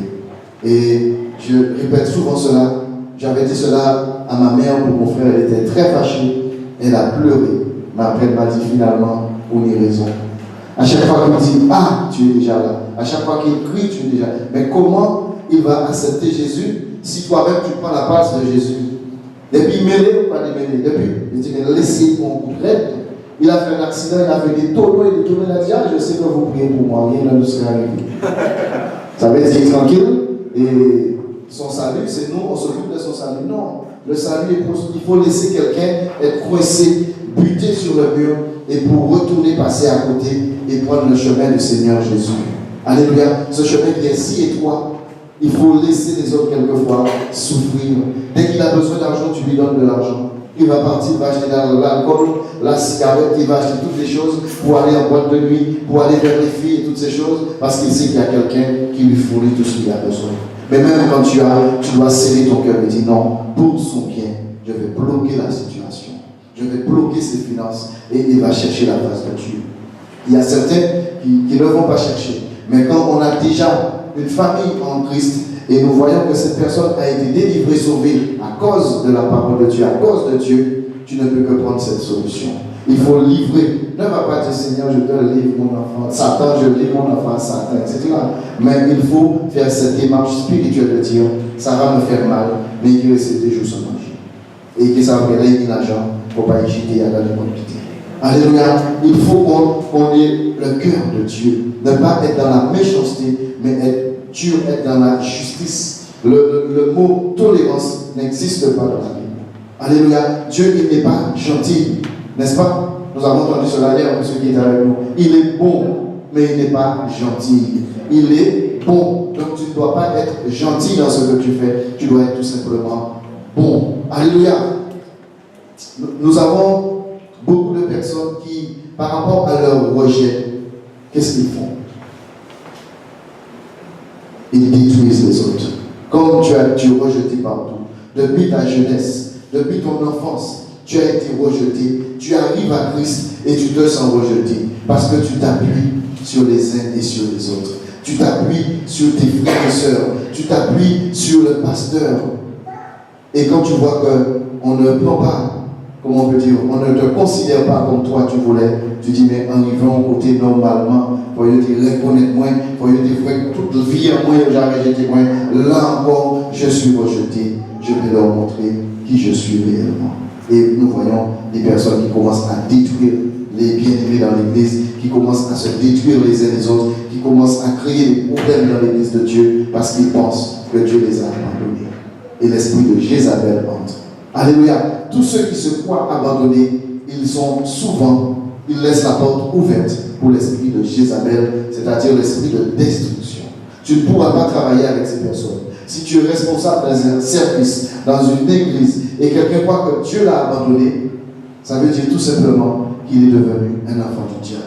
Et je répète souvent cela. J'avais dit cela à ma mère pour mon frère. Elle était très fâchée. Elle a pleuré. Mais après, elle m'a dit finalement, on y raison. À chaque fois qu'il dit, ah, tu es déjà là. À chaque fois qu'il crie, tu es déjà là. Mais comment il va accepter Jésus si toi-même tu prends la place de Jésus? Depuis mêlé ou pas démêlé? Depuis, il dit, mais laissez mon couple. Il a fait un accident, il a fait des tonneaux et des tonneaux. Il a dit, ah, je sais que vous priez pour moi, rien ne sera arrivé. Ça veut dire tranquille. Et son salut, c'est nous, on s'occupe de son salut. Non, le salut, il faut laisser quelqu'un être coincé, buté sur le mur, et pour retourner, passer à côté et prendre le chemin du Seigneur Jésus. Alléluia. Ce chemin qui est si étroit, Il faut laisser les autres quelquefois souffrir. Dès qu'il a besoin d'argent, tu lui donnes de l'argent. Il va partir, il va acheter de l'alcool, la cigarette, il va acheter toutes les choses pour aller en boîte de nuit, pour aller vers les filles et toutes ces choses, parce qu'il sait qu'il y a quelqu'un qui lui fournit tout ce qu'il a besoin. Mais même quand tu dois serrer ton cœur et dire non, pour son bien, je vais bloquer la situation. Je vais bloquer ses finances et il va chercher la face de Dieu. Il y a certains qui ne vont pas chercher. Mais quand on a déjà une famille en Christ et nous voyons que cette personne a été délivrée, sauvée à cause de la parole de Dieu, à cause de Dieu, tu ne peux que prendre cette solution. Il faut livrer. Ne va pas dire Seigneur, je te livre mon enfant. Satan, je livre mon enfant à Satan, etc. Mais il faut faire cette démarche spirituelle de dire ça va me faire mal, mais qu'il reste des jours sans manger. Et que ça va me gagner l'argent pour ne pas y jeter à la limpidité. Alléluia. Il faut qu'on ait le cœur de Dieu. Ne pas être dans la méchanceté, mais être dur, être dans la justice. Le mot tolérance n'existe pas dans la Bible. Alléluia. Dieu, il n'est pas gentil. N'est-ce pas? Nous avons entendu cela hier pour ceux qui étaient avec nous. Il est bon, mais il n'est pas gentil. Il est bon. Donc tu ne dois pas être gentil dans ce que tu fais. Tu dois être tout simplement bon. Alléluia. Nous avons beaucoup de personnes qui, par rapport à leur rejet, qu'est-ce qu'ils font? Ils détruisent les autres. Comme tu es rejeté partout. Depuis ta jeunesse, depuis ton enfance, tu as été rejeté. Tu arrives à Christ et tu te sens rejeté. Parce que tu t'appuies sur les uns et sur les autres. Tu t'appuies sur tes frères et sœurs. Tu t'appuies sur le pasteur. Et quand tu vois qu'on ne prend pas, comment on peut dire, on ne te considère pas comme toi tu voulais, tu dis, mais arrivons au côté normalement, pour te reconnaître moins, pour te dire, toute vie en moi, j'ai rejeté moins. Là encore, je suis rejeté. Je vais leur montrer qui je suis réellement. Et nous voyons des personnes qui commencent à détruire les bien-aimés dans l'église, qui commencent à se détruire les uns les autres, qui commencent à créer des problèmes dans l'église de Dieu parce qu'ils pensent que Dieu les a abandonnés. Et l'esprit de Jézabel entre. Alléluia. Tous ceux qui se croient abandonnés, ils laissent la porte ouverte pour l'esprit de Jézabel, c'est-à-dire l'esprit de destruction. Tu ne pourras pas travailler avec ces personnes. Si tu es responsable dans un service, dans une église, et quelqu'un croit que Dieu l'a abandonné, ça veut dire tout simplement qu'il est devenu un enfant du diable.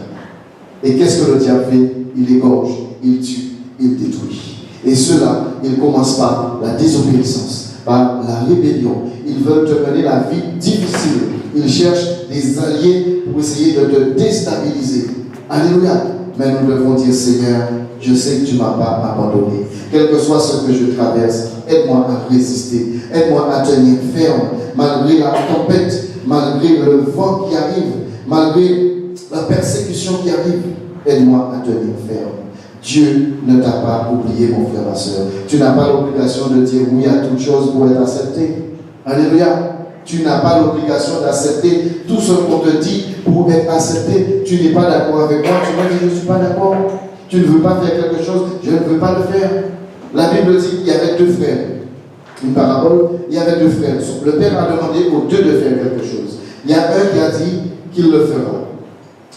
Et qu'est-ce que le diable fait? Il égorge, il tue, il détruit. Et cela, il commence par la désobéissance, par la rébellion. Ils veulent te mener la vie difficile. Ils cherchent des alliés pour essayer de te déstabiliser. Alléluia. Mais nous devons dire, Seigneur, je sais que tu ne m'as pas abandonné. Quel que soit ce que je traverse, aide-moi à résister. Aide-moi à tenir ferme, malgré la tempête, malgré le vent qui arrive, malgré la persécution qui arrive. Aide-moi à tenir ferme. Dieu ne t'a pas oublié, mon frère, ma soeur. Tu n'as pas l'obligation de dire oui à toute chose pour être accepté. Alléluia. Tu n'as pas l'obligation d'accepter tout ce qu'on te dit pour être accepté. Tu n'es pas d'accord avec moi. Tu m'as dit je ne suis pas d'accord. Tu ne veux pas faire quelque chose. Je ne veux pas le faire. La Bible dit qu'il y avait deux frères. Une parabole, il y avait deux frères. Le père a demandé aux deux de faire quelque chose. Il y a un qui a dit qu'il le fera.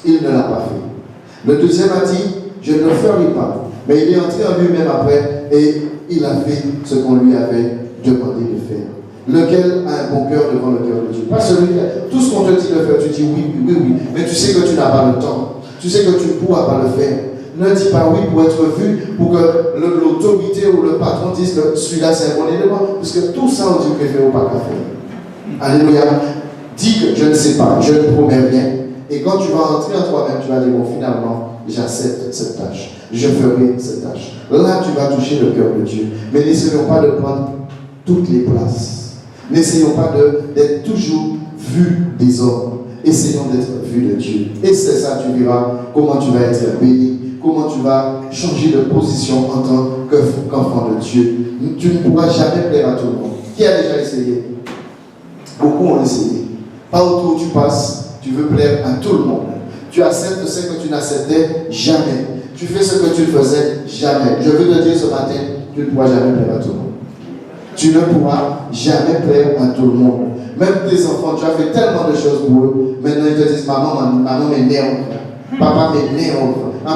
Il ne l'a pas fait. Le deuxième a dit je ne le ferai pas. Mais il est entré en lui-même après et il a fait ce qu'on lui avait demandé de faire. Lequel a un bon cœur devant le cœur de Dieu? Pas celui qui a tout ce qu'on te dit de faire, tu dis oui, mais tu sais que tu n'as pas le temps. Tu sais que tu ne pourras pas le faire. Ne dis pas oui pour être vu, pour que l'autorité ou le patron dise que celui-là c'est un bon élément. Parce que tout ça, on dit préfère pas qu'à faire. Alléluia. Dis que je ne sais pas, je ne promets rien. Et quand tu vas entrer en toi-même, tu vas dire bon, finalement, j'accepte cette tâche. Je ferai cette tâche. Là, tu vas toucher le cœur de Dieu. Mais n'essayons pas de prendre toutes les places. N'essayons pas d'être toujours vus des hommes. Essayons d'être vus de Dieu. Et c'est ça, tu verras comment tu vas être béni, comment tu vas changer de position en tant qu'enfant de Dieu. Tu ne pourras jamais plaire à tout le monde. Qui a déjà essayé? Beaucoup ont essayé. Partout où tu passes, tu veux plaire à tout le monde. Tu acceptes ce que tu n'acceptais jamais. Tu fais ce que tu faisais jamais. Je veux te dire ce matin, tu ne pourras jamais plaire à tout le monde. Tu ne pourras jamais plaire à tout le monde. Même tes enfants, tu as fait tellement de choses pour eux. Maintenant, ils te disent, maman m'est née. Papa m'est né. On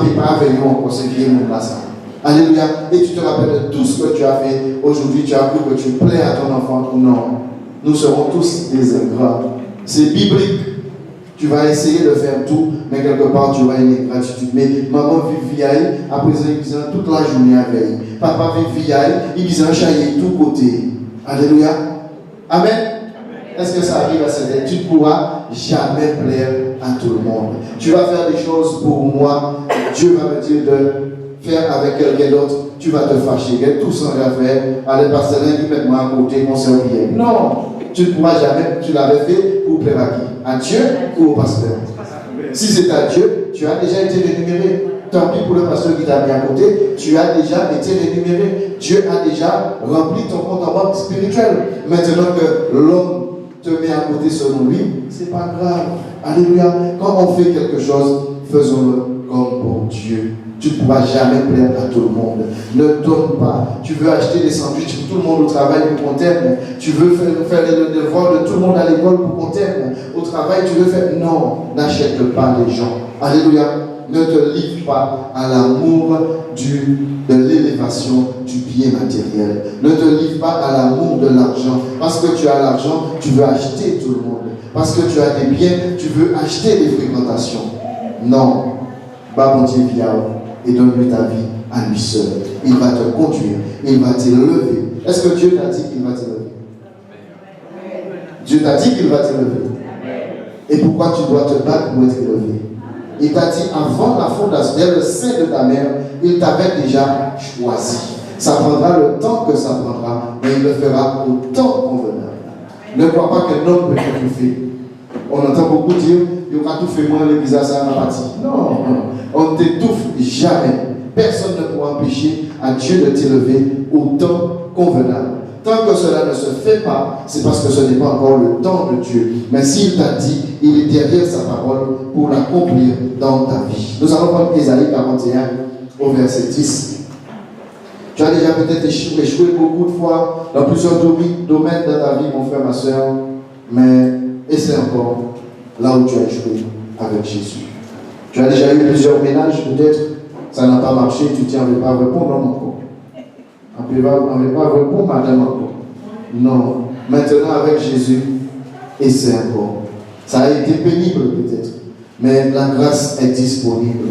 ne peut pas venir encore se fier mon place. Alléluia. Et tu te rappelles de tout ce que tu as fait. Aujourd'hui, tu as cru que tu plais à ton enfant. Non. Nous serons tous des ingrats. C'est biblique. Tu vas essayer de faire tout, mais quelque part, tu auras une ingratitude. Mais maman vit vieille, après ça, il vient toute la journée à veille. Papa vit vieille, il vient chailler tout côté. Alléluia. Amen. Est-ce que ça arrive à cette époque? Tu ne pourras jamais plaire à tout le monde. Tu vas faire des choses pour moi. Dieu va me dire de faire avec quelqu'un d'autre. Tu vas te fâcher. Tout sans faire. Allez, pasteur, qui met-moi à côté, mon Seigneur. Non. Tu ne pourras jamais. Tu l'avais fait pour plaire à qui? À Dieu ou au pasteur? Si c'est à Dieu, tu as déjà été rémunéré. Tant pis pour le pasteur qui t'a mis à côté, tu as déjà été rémunéré. Dieu a déjà rempli ton compte en banque spirituel. Maintenant que l'homme te met à côté selon lui, c'est pas grave. Alléluia. Quand on fait quelque chose, faisons-le comme pour Dieu. Tu ne pourras jamais plaire à tout le monde. Ne donne pas. Tu veux acheter des sandwichs pour tout le monde au travail pour qu'on t'aime. Tu veux faire les devoirs de tout le monde à l'école pour qu'on t'aime. Au travail, tu veux faire... Non, n'achète pas les gens. Alléluia. Ne te livre pas à l'amour de l'élévation du bien matériel. Ne te livre pas à l'amour de l'argent. Parce que tu as l'argent, tu veux acheter tout le monde. Parce que tu as des biens, tu veux acheter des fréquentations. Non. Bah, mon Dieu, viens et donne-lui ta vie à lui seul. Il va te conduire. Il va t'élever. Est-ce que Dieu t'a dit qu'il va t'élever? Dieu t'a dit qu'il va t'élever. Et pourquoi tu dois te battre pour être élevé? Il t'a dit avant la fondation, dès le sein de ta mère, il t'avait déjà choisi. Ça prendra le temps que ça prendra, mais il le fera au temps convenable. Ne crois pas qu'un homme peut t'étouffer. On entend beaucoup dire, il y aura tout fait moins l'église à ça, non, on ne t'étouffe jamais. Personne ne pourra empêcher à Dieu de t'élever au temps convenable. Tant que cela ne se fait pas, c'est parce que ce n'est pas encore le temps de Dieu. Mais s'il t'a dit, il est derrière sa parole pour l'accomplir dans ta vie. Nous allons prendre Ésaïe 41 au verset 10. Tu as déjà peut-être échoué beaucoup de fois dans plusieurs domaines de ta vie, mon frère, ma soeur, mais essaie encore là où tu as échoué avec Jésus. Tu as déjà eu plusieurs ménages, peut-être, ça n'a pas marché, tu tiens, on ne veut pas répondre encore. On ne veut pas répondre, madame, encore. Non. Maintenant, avec Jésus, essaie encore. Ça a été pénible, peut-être, mais la grâce est disponible.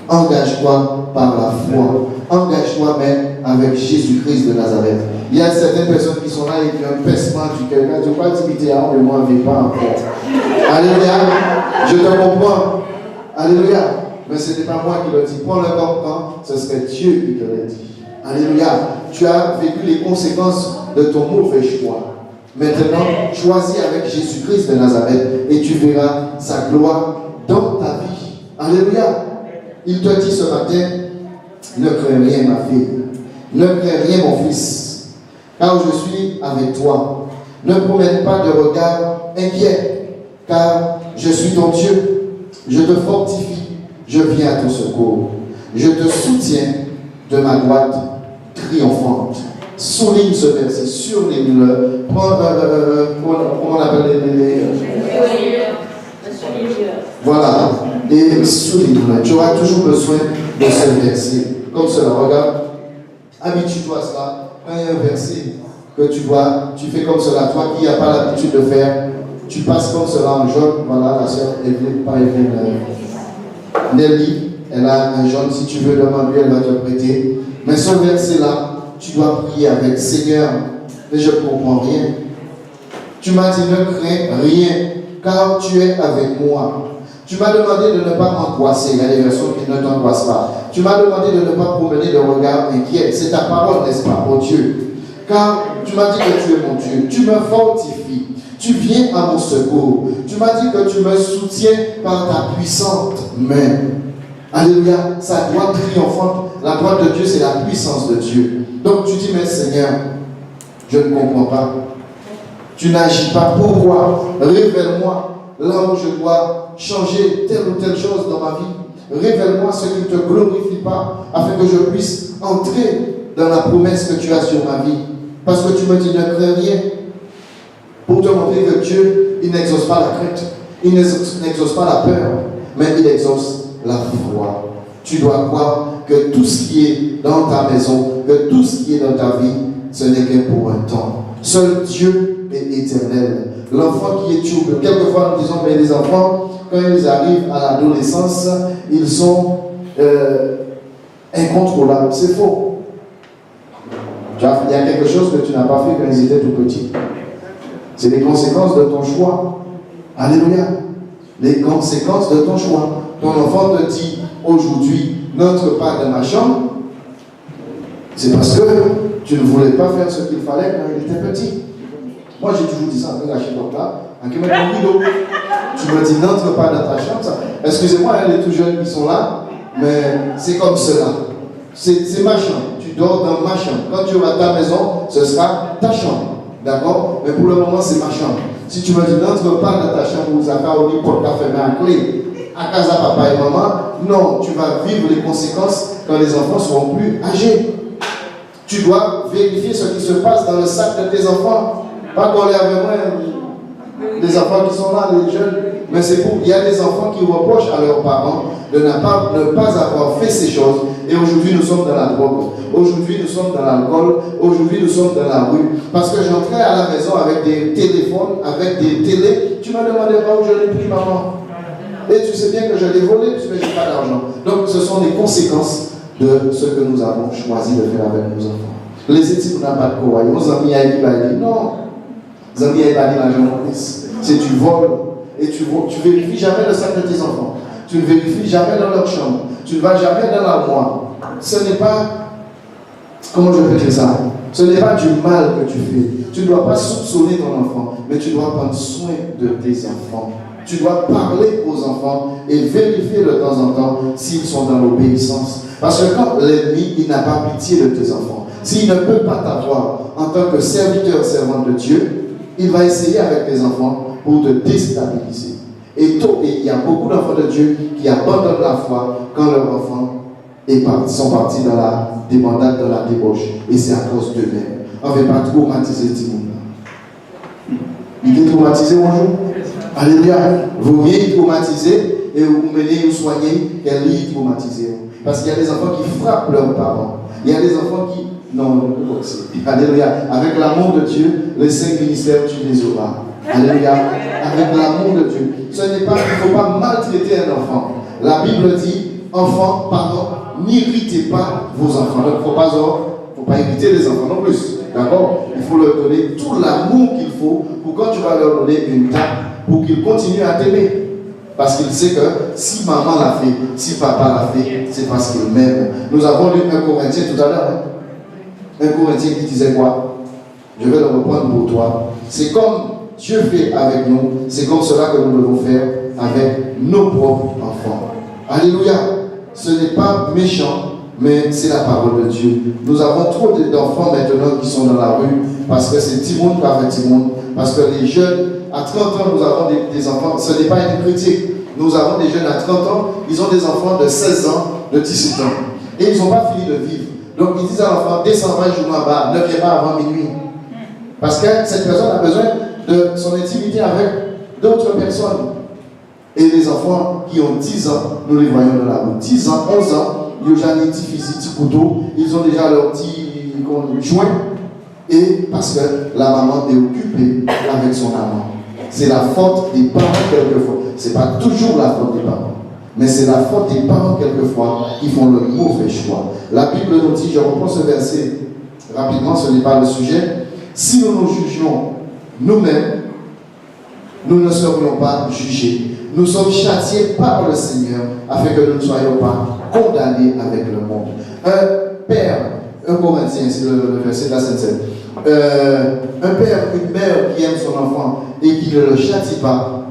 Engage-toi par la foi. Engage-toi même avec Jésus-Christ de Nazareth. Il y a certaines personnes qui sont là et qui ont un pincement du cœur. Tu ne peux pas t'imiter à mais moi, je ne vais pas encore. Alléluia. Je te comprends. Alléluia. Mais ce n'est pas moi qui le dis. Pour le comprendre, ce serait Dieu qui te le dit. Alléluia. Tu as vécu les conséquences de ton mauvais choix. Maintenant, choisis avec Jésus-Christ de Nazareth et tu verras sa gloire dans ta vie. Alléluia. Il te dit ce matin, ne crains rien, ma fille. Ne crains rien, mon fils. Car je suis avec toi. Ne promène pas de regard inquiet. Car je suis ton Dieu. Je te fortifie. Je viens à ton secours. Je te soutiens de ma droite triomphante. Souligne ce verset, surligne-le. Comment on appelle les voilà. Et souligne-le. Tu auras toujours besoin de ce verset. Comme cela, regarde. Habitue-toi à cela. Quand il y a un verset que tu fais comme cela, toi qui n'as pas l'habitude de faire, tu passes comme cela en jaune. Voilà, la sœur Evelyne, pas Evelyne. Nelly, elle a un jaune. Si tu veux demander, elle va te prêter. Mais ce verset-là, tu dois prier avec Seigneur, mais je ne comprends rien. Tu m'as dit ne crains rien, car tu es avec moi. Tu m'as demandé de ne pas m'angoisser. Il y a des versions qui ne t'angoissent pas. Tu m'as demandé de ne pas promener de regard inquiet. C'est ta parole, n'est-ce pas, oh Dieu? Car tu m'as dit que tu es mon Dieu. Tu me fortifies. Tu viens à mon secours. Tu m'as dit que tu me soutiens par ta puissante main. Alléluia. Sa droite triomphante. La droite de Dieu, c'est la puissance de Dieu. Donc tu dis, mais Seigneur, je ne comprends pas. Tu n'agis pas. Pourquoi? Révèle-moi là où je dois changer telle ou telle chose dans ma vie. Révèle-moi ce qui ne te glorifie pas, afin que je puisse entrer dans la promesse que tu as sur ma vie. Parce que tu me dis, ne crains rien. Pour te montrer que Dieu, il n'exauce pas la crainte. Il n'exauce pas la peur, mais il exauce la foi. Tu dois croire que tout ce qui est dans ta maison, que tout ce qui est dans ta vie, ce n'est que pour un temps. Seul Dieu est éternel. L'enfant qui est trouble, quelquefois nous disons, mais les enfants, quand ils arrivent à l'adolescence, ils sont incontrôlables. C'est faux. Il y a quelque chose que tu n'as pas fait quand ils étaient tout petits. C'est les conséquences de ton choix. Alléluia. Les conséquences de ton choix. Ton enfant te dit aujourd'hui, n'entre pas dans ma chambre. C'est parce que tu ne voulais pas faire ce qu'il fallait quand il était petit. Moi, j'ai toujours dit ça, avec la chèvre là. Tu me dis, n'entre pas dans ta chambre. Excusez-moi, les tout jeunes qui sont là, mais c'est comme cela. C'est ma chambre. Tu dors dans ma chambre. Quand tu auras ta maison, ce sera ta chambre. D'accord? Mais pour le moment, c'est ma chambre. Si tu me dis, n'entre pas dans ta chambre où Zaka au lit pour ta fermer à clé, à casa papa et maman, non, tu vas vivre les conséquences quand les enfants seront plus âgés. Tu dois vérifier ce qui se passe dans le sac de tes enfants. Pas qu'on les a vraiment des enfants qui sont là, les jeunes, mais c'est pour. Il y a des enfants qui reprochent à leurs parents de ne pas avoir fait ces choses. Et aujourd'hui, nous sommes dans la drogue. Aujourd'hui, nous sommes dans l'alcool. Aujourd'hui, nous sommes dans la rue. Parce que j'entrais à la maison avec des téléphones, avec des télés. Tu m'as demandé où je l'ai pris, maman. Et tu sais bien que je l'ai volé puisque je n'ai pas d'argent. Donc, ce sont les conséquences de ce que nous avons choisi de faire avec nos enfants. Les études n'ont pas de courage. Nos amis à dit non. Les amis à dit l'argent. C'est tu voles et tu vérifies jamais le sac de tes enfants. Tu ne vérifies jamais dans leur chambre. Tu ne vas jamais dans l'armoire. Ce n'est pas, comment je peux dire ça? Ce n'est pas du mal que tu fais. Tu ne dois pas soupçonner ton enfant, mais tu dois prendre soin de tes enfants. Tu dois parler aux enfants et vérifier de temps en temps s'ils sont dans l'obéissance. Parce que quand l'ennemi, il n'a pas pitié de tes enfants, s'il ne peut pas t'avoir en tant que serviteur, servant de Dieu, il va essayer avec tes enfants pour te déstabiliser. Et il y a beaucoup d'enfants de Dieu qui abandonnent la foi quand leurs enfants sont partis dans la débandade, dans la débauche. Et c'est à cause d'eux-mêmes. On ne veut pas traumatiser tout le monde. Il est traumatisé un jour. Alléluia. Vous venez traumatisé et vous menez vous soigner, qu'elle est traumatisée. Parce qu'il y a des enfants qui frappent leurs parents. Il y a des enfants qui. Non, alléluia. Avec l'amour de Dieu, les 5 ministères, tu les auras. Alléluia. Avec l'amour de Dieu. Ce n'est pas, il ne faut pas maltraiter un enfant. La Bible dit, enfants, pardon, n'irritez pas vos enfants. Donc, il ne faut pas irriter les enfants non plus. D'accord? Il faut leur donner tout l'amour qu'il faut pour quand tu vas leur donner une tape, pour qu'ils continuent à t'aimer. Parce qu'il sait que si maman l'a fait, si papa l'a fait, c'est parce qu'il m'aime. Nous avons lu un Corinthien tout à l'heure. Hein? Un Corinthien qui disait quoi? Je vais le reprendre pour toi. C'est comme Dieu fait avec nous, c'est comme cela que nous devons faire avec nos propres enfants. Alléluia. Ce n'est pas méchant, mais c'est la parole de Dieu. Nous avons trop d'enfants maintenant qui sont dans la rue parce que c'est tout le monde par tout le monde. Parce que les jeunes, à 30 ans, nous avons des enfants. Ce n'est pas une critique. Nous avons des jeunes à 30 ans, ils ont des enfants de 16 ans, de 18 ans. Et ils n'ont pas fini de vivre. Donc ils disent à l'enfant, descends 20 jours en bas, ne viens pas avant minuit. Parce que cette personne a besoin de son intimité avec d'autres personnes. Et les enfants qui ont 10 ans, nous les voyons dans la route. 10 ans, 11 ans, ils ont déjà des petits fusils, petits couteaux, ils ont déjà leurs petits joints. Et parce que la maman est occupée avec son amant. C'est la faute des parents quelquefois. Ce n'est pas toujours la faute des parents. Mais c'est la faute des parents quelquefois qui font le mauvais choix. La Bible nous dit, je reprends ce verset rapidement, ce n'est pas le sujet. Si nous nous jugions nous-mêmes, nous ne serions pas jugés. Nous sommes châtiés par le Seigneur afin que nous ne soyons pas condamnés avec le monde. Un père, un Corinthien, c'est le verset de la Sainte-Seine. Un père, une mère qui aime son enfant et qui ne le châtie pas,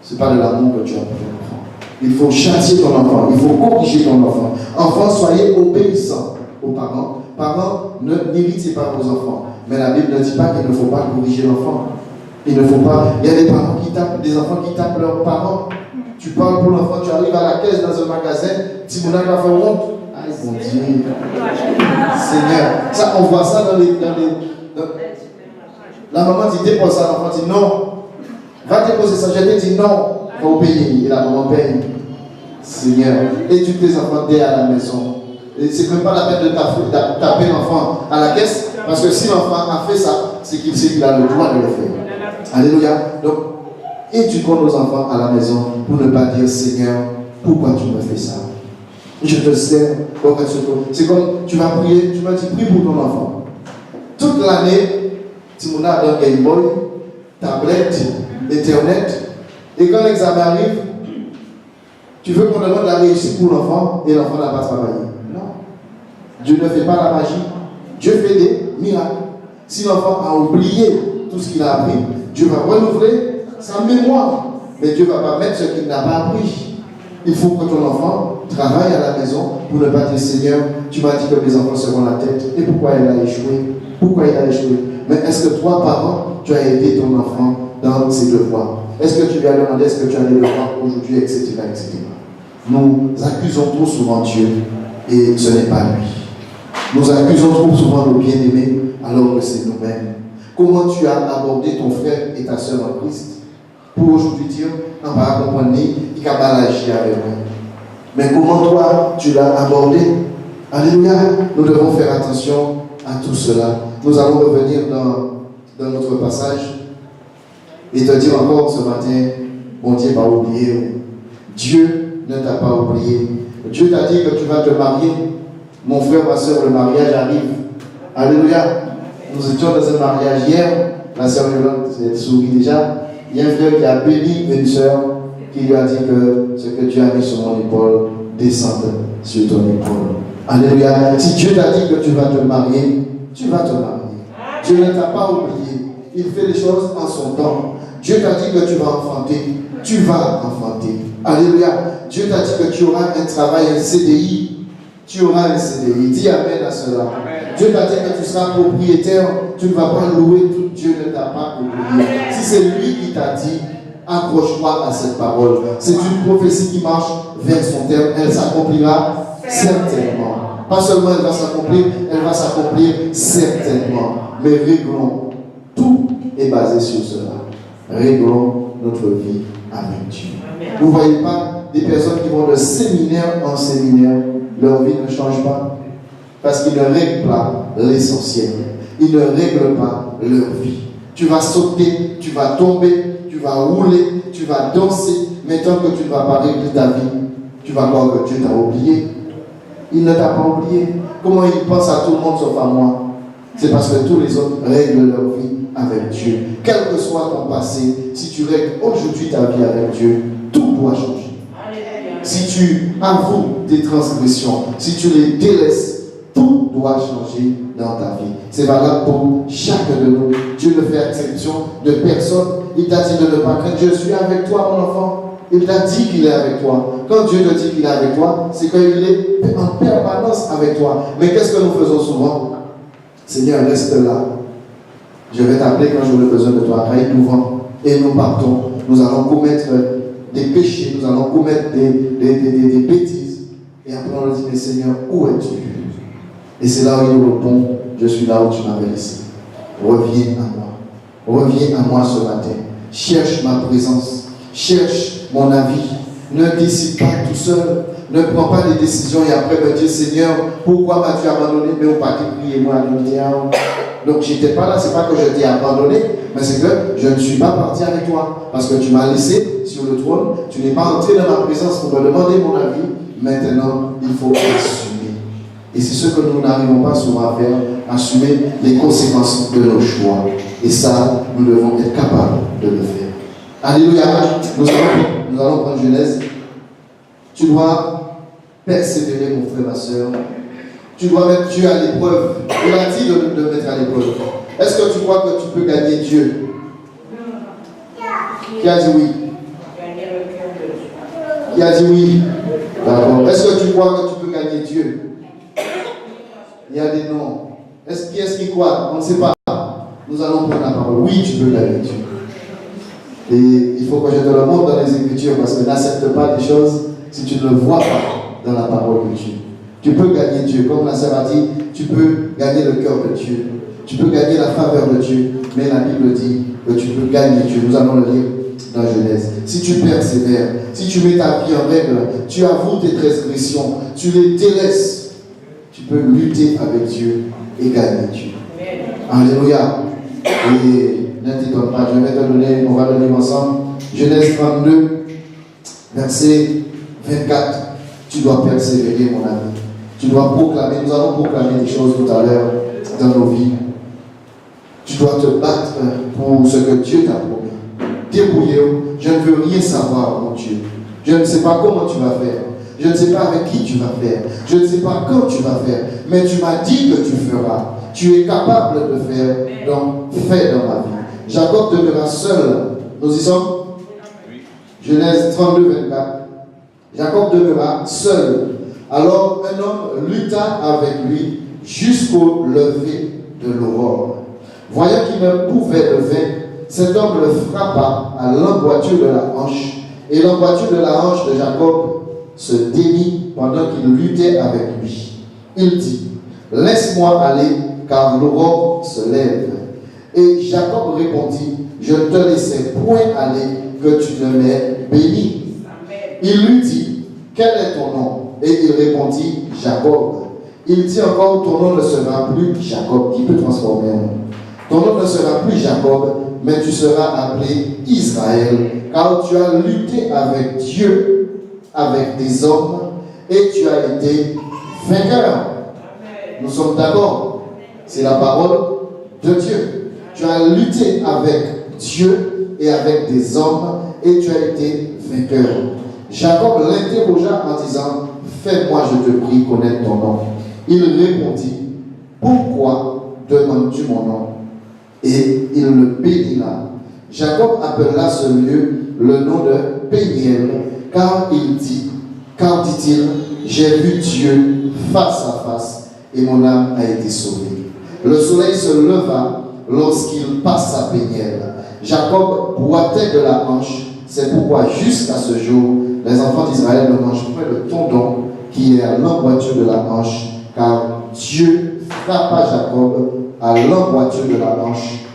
ce n'est pas de l'amour que tu as pour ton enfant. Il faut châtier ton enfant, il faut corriger ton enfant. Enfants, soyez obéissants aux parents. Parents, n'irritez pas vos enfants. Mais la Bible ne dit pas qu'il ne faut pas corriger l'enfant. Il ne faut pas. Il y a des parents qui tapent, des enfants qui tapent leurs parents. Tu parles pour l'enfant, tu arrives à la caisse dans un magasin, Timouna va faire honte. Ah, mon Dieu. Seigneur. Ça, on voit ça dans les. La maman dit dépose ça, l'enfant dit non. Va déposer ça, je te dis non, il faut payer. Et la maman paye. Seigneur, éduque tes enfants dès à la maison. Et c'est même pas la peine de taper l'enfant à la caisse, parce que si l'enfant a fait ça, c'est qu'il sait qu'il a le droit de le faire. Alléluia. Donc, éduquons nos enfants à la maison pour ne pas dire Seigneur, pourquoi tu me fais ça? Je te sers. C'est comme tu vas prier, tu m'as dit prie pour ton enfant. Toute l'année, Timona a un Game Boy, tablette, Internet, et quand l'examen arrive, tu veux qu'on demande la réussite pour l'enfant et l'enfant n'a pas travaillé. Non. Dieu ne fait pas la magie. Dieu fait des miracles. Si l'enfant a oublié tout ce qu'il a appris, Dieu va renouveler sa mémoire. Mais Dieu ne va pas mettre ce qu'il n'a pas appris. Il faut que ton enfant travaille à la maison pour ne pas dire Seigneur, tu m'as dit que mes enfants seront la tête. Et pourquoi il a échoué? Pourquoi il a échoué? Mais est-ce que toi, parent, tu as aidé ton enfant dans ses devoirs? Est-ce que tu lui as demandé est-ce que tu as des devoirs aujourd'hui, etc., etc. Nous accusons trop souvent Dieu et ce n'est pas lui. Nous accusons trop souvent nos bien-aimés alors que c'est nous-mêmes. Comment tu as abordé ton frère et ta soeur en Christ pour aujourd'hui dire on va comprendre il a mal agi avec moi. Mais comment toi tu l'as abordé? Alléluia. Nous devons faire attention à tout cela. Nous allons revenir dans notre passage et te dire encore ce matin, bon Dieu va oublier. Dieu ne t'a pas oublié. Dieu t'a dit que tu vas te marier. Mon frère, ma soeur, le mariage arrive. Alléluia. Nous étions dans un mariage hier. La soeur Yolande, elle sourit déjà. Il y a un frère qui a béni une soeur qui lui a dit que ce que Dieu a mis sur mon épaule descende sur ton épaule. Alléluia. Si Dieu t'a dit que tu vas te marier, tu vas te marier. Dieu ne t'a pas oublié. Il fait les choses en son temps. Dieu t'a dit que tu vas enfanter. Tu vas enfanter. Alléluia. Dieu t'a dit que tu auras un travail, un CDI. Tu auras un CDI. Dis Amen à cela. Amen. Dieu t'a dit que tu seras propriétaire. Tu ne vas pas louer tout. Dieu ne t'a pas oublié. Si c'est lui qui t'a dit, accroche-toi à cette parole. C'est une prophétie qui marche vers son terme. Elle s'accomplira certainement. Pas seulement elle va s'accomplir certainement. Mais réglons. Tout est basé sur cela. Réglons notre vie avec Dieu. Vous ne voyez pas des personnes qui vont de séminaire en séminaire, leur vie ne change pas. Parce qu'ils ne règlent pas l'essentiel. Ils ne règlent pas leur vie. Tu vas sauter, tu vas tomber, tu vas rouler, tu vas danser, mais tant que tu ne vas pas régler ta vie, tu vas croire que Dieu t'a oublié. Il ne t'a pas oublié. Comment il pense à tout le monde sauf à moi? C'est parce que tous les autres règlent leur vie avec Dieu. Quel que soit ton passé, si tu règles aujourd'hui ta vie avec Dieu, tout doit changer. Si tu avoues tes transgressions, si tu les délaisses, tout doit changer dans ta vie. C'est valable pour chacun de nous. Dieu ne fait exception de personne. Il t'a dit de ne pas craindre. Je suis avec toi, mon enfant. Il t'a dit qu'il est avec toi. Quand Dieu te dit qu'il est avec toi, c'est qu'il est en permanence avec toi. Mais qu'est-ce que nous faisons souvent? Seigneur, reste là. Je vais t'appeler quand j'aurai besoin de toi. Aille-nous-en. Et nous partons. Nous allons commettre des péchés. Nous allons commettre des bêtises. Et après on dit, mais Seigneur, où es-tu? Et c'est là où il nous répond, je suis là où tu m'avais laissé. Reviens à moi. Reviens à moi ce matin. Cherche ma présence. Cherche mon avis. Ne décide pas tout seul. Ne prends pas des décisions et après me dire, Seigneur, pourquoi m'as-tu abandonné? Mais au paquet, priez-moi à l'unité. Donc je n'étais pas là, c'est pas que je t'ai abandonné, mais c'est que je ne suis pas parti avec toi. Parce que tu m'as laissé sur le trône, tu n'es pas entré dans ma présence pour me demander mon avis. Maintenant, il faut assumer. Et c'est ce que nous n'arrivons pas souvent à faire, assumer les conséquences de nos choix. Et ça, nous devons être capables de le faire. Alléluia. Nous allons prendre Genèse. Tu dois persévérer, mon frère, ma soeur. Tu dois mettre Dieu à l'épreuve. Il a dit de mettre à l'épreuve. Est-ce que tu crois que tu peux gagner Dieu? Qui a dit oui? Qui a dit oui? D'accord. Est-ce que tu crois que tu peux gagner Dieu? Il y a des noms. Qui est-ce qui croit? On ne sait pas. Nous allons prendre la parole. Oui, tu peux gagner Dieu. Et il faut que je te le montre dans les Écritures parce que n'accepte pas des choses si tu ne le vois pas dans la parole de Dieu. Tu peux gagner Dieu. Comme la sœur a dit, tu peux gagner le cœur de Dieu. Tu peux gagner la faveur de Dieu. Mais la Bible dit que tu peux gagner Dieu. Nous allons le lire dans Genèse. Si tu persévères, si tu mets ta vie en règle, tu avoues tes transgressions, tu les délaisses, tu peux lutter avec Dieu et gagner Dieu. Alléluia. Et ne t'étonne pas, je vais te donner, on va le lire ensemble. Genèse 32, verset 24. Tu dois persévérer, mon ami. Tu dois proclamer, nous allons proclamer des choses tout à l'heure dans nos vies. Tu dois te battre pour ce que Dieu t'a promis. Débrouillez-vous, je ne veux rien savoir, mon Dieu. Je ne sais pas comment tu vas faire. Je ne sais pas avec qui tu vas faire. Je ne sais pas quand tu vas faire. Mais tu m'as dit que tu feras. Tu es capable de faire, donc fais dans ma vie. Jacob demeura seul. Nous y sommes? Genèse 32, 24. Jacob demeura seul. Alors un homme lutta avec lui jusqu'au lever de l'aurore. Voyant qu'il ne pouvait le vaincre, cet homme le frappa à l'emboîture de la hanche. Et l'emboîture de la hanche de Jacob se démit pendant qu'il luttait avec lui. Il dit, laisse-moi aller, car l'aurore se lève. Et Jacob répondit, je ne te laisserai point aller, que tu ne m'aies béni. Il lui dit, quel est ton nom? Et il répondit, Jacob. Il dit encore, ton nom ne sera plus Jacob. Qui peut transformer un nom? Ton nom ne sera plus Jacob, mais tu seras appelé Israël, car tu as lutté avec Dieu, avec des hommes, et tu as été vainqueur. Nous sommes d'accord. C'est la parole de Dieu. Tu as lutté avec Dieu et avec des hommes, et tu as été vainqueur. Jacob l'interrogea en disant, fais-moi, je te prie, connaître ton nom. Il répondit, pourquoi demandes-tu mon nom? Et il le bénira. Jacob appela ce lieu le nom de Péniel, car dit-il, j'ai vu Dieu face à face, et mon âme a été sauvée. Le soleil se leva lorsqu'il passa Péniel. Jacob boitait de la hanche, c'est pourquoi jusqu'à ce jour, les enfants d'Israël ne mangent point le tendon qui est à l'emboîture de la hanche, car Dieu frappa Jacob à l'emboîture de la hanche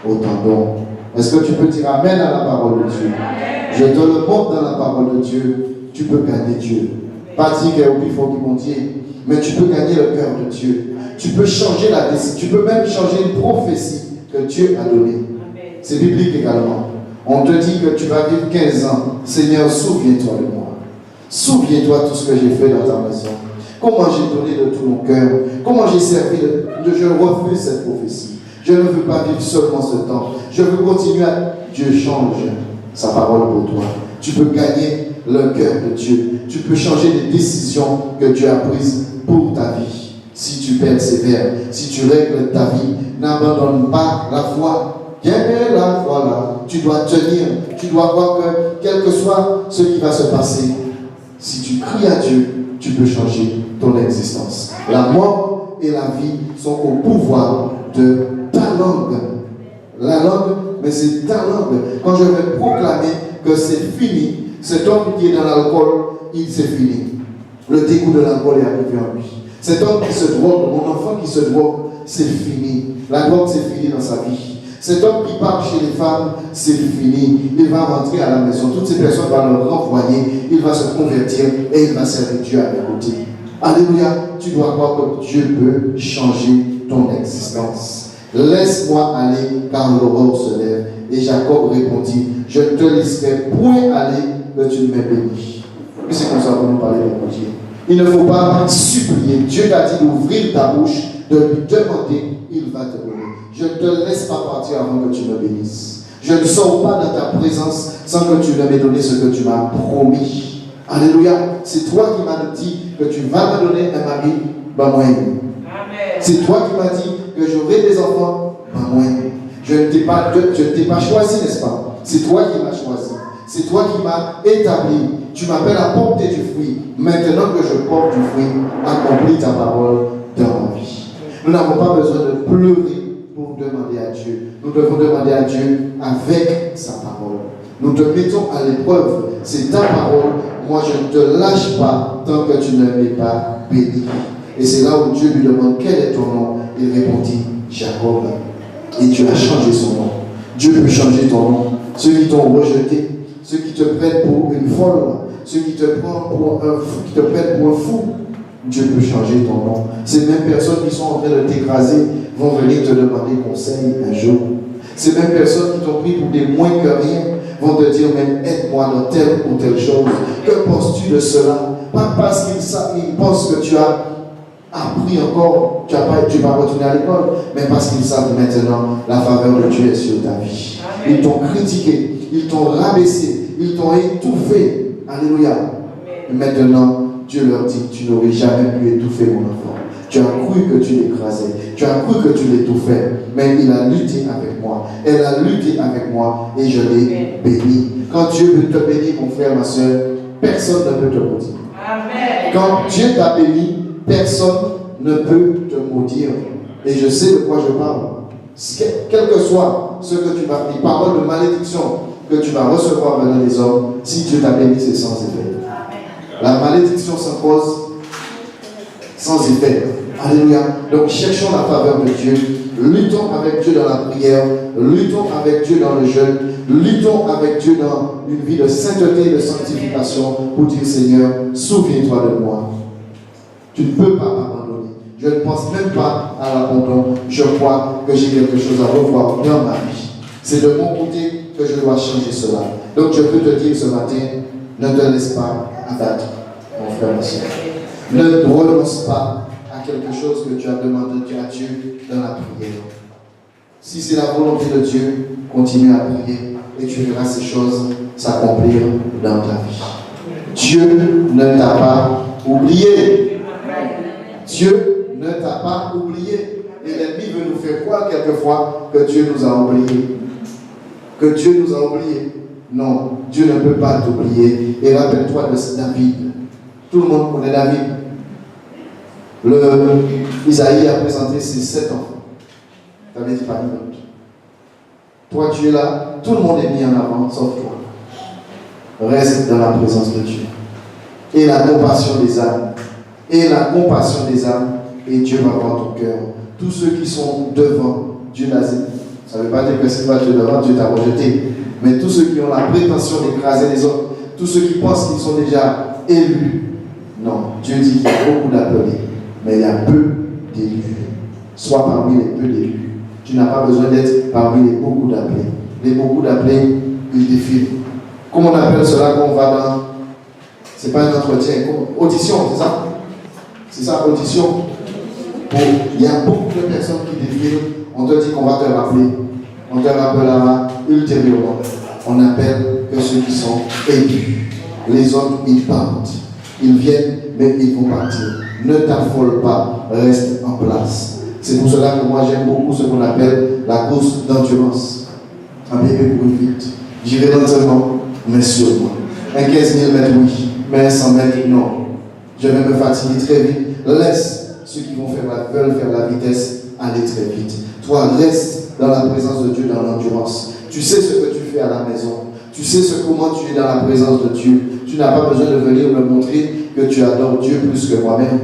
au tendon. Est-ce que tu peux dire Amen à la parole de Dieu? Je te le montre dans la parole de Dieu. Tu peux gagner Dieu. Pas dire qu'il faut qu'il montier, mais tu peux gagner le cœur de Dieu. Tu peux changer la décision. Tu peux même changer une prophétie que Dieu a donnée. C'est biblique également. On te dit que tu vas vivre 15 ans. Seigneur, souviens-toi de moi. Souviens-toi de tout ce que j'ai fait dans ta maison. Comment j'ai donné de tout mon cœur. Comment j'ai servi. Je refuse cette prophétie. Je ne veux pas vivre seulement ce temps. Je veux continuer à... Dieu change sa parole pour toi. Tu peux gagner le cœur de Dieu. Tu peux changer les décisions que Dieu a prises pour ta vie. Si tu persévères, si tu règles ta vie, n'abandonne pas la foi. Viens la foi là. Tu dois tenir. Tu dois voir que quel que soit ce qui va se passer, si tu cries à Dieu, tu peux changer ton existence. La mort et la vie sont au pouvoir de ta langue. La langue, mais c'est ta langue. Quand je vais proclamer que c'est fini, cet homme qui est dans l'alcool, il s'est fini. Le dégoût de l'alcool est arrivé en lui. Cet homme qui se drogue, mon enfant qui se drogue, c'est fini. La drogue, c'est fini dans sa vie. Cet homme qui part chez les femmes, c'est fini. Il va rentrer à la maison. Toutes ces personnes vont le renvoyer. Il va se convertir et il va servir Dieu à mes côtés. Alléluia. Tu dois croire que Dieu peut changer ton existence. Laisse-moi aller, car l'aurore se lève. Et Jacob répondit, je ne te laisserai point aller, que tu ne m'aies béni. Puis c'est comme ça qu'on nous parlait de mon Dieu. Il ne faut pas supplier. Dieu t'a dit d'ouvrir ta bouche, de lui demander, il va te donner. Je ne te laisse pas partir avant que tu me bénisses. Je ne sors pas dans ta présence sans que tu ne m'aies donné ce que tu m'as promis. Alléluia. C'est toi qui m'as dit que tu vas me donner un mari, ben moi. C'est toi qui m'as dit que j'aurai des enfants, ben moi. Je ne t'ai pas choisi, n'est-ce pas? C'est toi qui m'as choisi. C'est toi qui m'as établi. Tu m'appelles à porter du fruit. Maintenant que je porte du fruit, accomplis ta parole dans ma vie. Nous n'avons pas besoin de pleurer pour demander à Dieu. Nous devons demander à Dieu avec sa parole. Nous te mettons à l'épreuve. C'est ta parole. Moi, je ne te lâche pas tant que tu ne m'es pas béni. Et c'est là où Dieu lui demande quel est ton nom. Il répondit Jacob. Et Dieu a changé son nom. Dieu peut changer ton nom. ceux qui t'ont rejeté, ceux qui te prennent pour une folle, ceux qui te prennent pour un fou, Dieu peut changer ton nom. Ces mêmes personnes qui sont en train de t'écraser vont venir te demander conseil un jour. Ces mêmes personnes qui t'ont pris pour des moins que rien vont te dire même aide-moi dans telle ou telle chose. Que penses-tu de cela? Pas parce qu'ils pensent que tu as appris encore, tu vas retourner à l'école, mais parce qu'ils savent maintenant la faveur de Dieu est sur ta vie. Ils t'ont critiqué, ils t'ont rabaissé, ils t'ont étouffé. Alléluia. Et maintenant, Dieu leur dit, tu n'aurais jamais pu étouffer mon enfant. Tu as cru que tu l'écrasais, tu as cru que tu l'étouffais, mais il a lutté avec moi, elle a lutté avec moi et je l'ai béni. Quand Dieu veut te bénir, mon frère, ma soeur, personne ne peut te maudire. Quand Dieu t'a béni, personne ne peut te maudire. Et je sais de quoi je parle. Quel que soit ce que tu vas, les paroles de malédiction que tu vas recevoir venant des hommes, si Dieu t'a béni, c'est sans effet. La malédiction s'impose sans effet. Alléluia. Donc cherchons la faveur de Dieu. Luttons avec Dieu dans la prière. Luttons avec Dieu dans le jeûne. Luttons avec Dieu dans une vie de sainteté et de sanctification pour dire Seigneur, souviens-toi de moi. Tu ne peux pas m'abandonner. Je ne pense même pas à l'abandon. Je crois que j'ai quelque chose à revoir dans ma vie. C'est de mon côté que je dois changer cela. Donc je peux te dire ce matin, ne te laisse pas abattre, mon frère, ma soeur. Ne renonce pas à quelque chose que tu as demandé à Dieu dans la prière. Si c'est la volonté de Dieu, continue à prier et tu verras ces choses s'accomplir dans ta vie. Dieu ne t'a pas oublié. Dieu ne t'a pas oublié. Et l'ennemi veut nous faire croire quelquefois que Dieu nous a oubliés. Que Dieu nous a oubliés. Non, Dieu ne peut pas t'oublier. Et rappelle-toi de David. Tout le monde connaît David. Isaïe a présenté ses 7 enfants. David dit pas une autre. Toi, tu es là, tout le monde est mis en avant, sauf toi. Reste dans la présence de Dieu. Et la compassion des âmes. Et la compassion des âmes. Et Dieu va voir ton cœur. Tous ceux qui sont devant, Dieu l'a dit. Ça ne veut pas dire que si tu es devant, Dieu t'a rejeté. Mais tous ceux qui ont la prétention d'écraser les autres, tous ceux qui pensent qu'ils sont déjà élus, non, Dieu dit qu'il y a beaucoup d'appelés, mais il y a peu d'élus. Sois parmi les peu d'élus. Tu n'as pas besoin d'être parmi les beaucoup d'appelés. Les beaucoup d'appelés, ils défilent. Comment on appelle cela quand on va dans... C'est pas un entretien, audition, c'est ça? C'est ça, audition. Bon, il y a beaucoup de personnes qui défilent. On te dit qu'on va te rappeler. On te rappellera ultérieurement. On appelle que ceux qui sont élus. Les autres, ils partent. Ils viennent, mais ils vont partir. Ne t'affole pas, reste en place. C'est pour cela que moi j'aime beaucoup ce qu'on appelle la course d'endurance. Un bébé court vite. J'irai lentement, mais sûrement. Un 15 000 mètres, oui. Mais un 100 mètres, non. Je vais me fatiguer très vite. Laisse ceux qui veulent faire la vitesse aller très vite. Toi, reste dans la présence de Dieu, dans l'endurance. Tu sais ce que tu fais à la maison. Tu sais comment tu es dans la présence de Dieu. Tu n'as pas besoin de venir me montrer que tu adores Dieu plus que moi-même,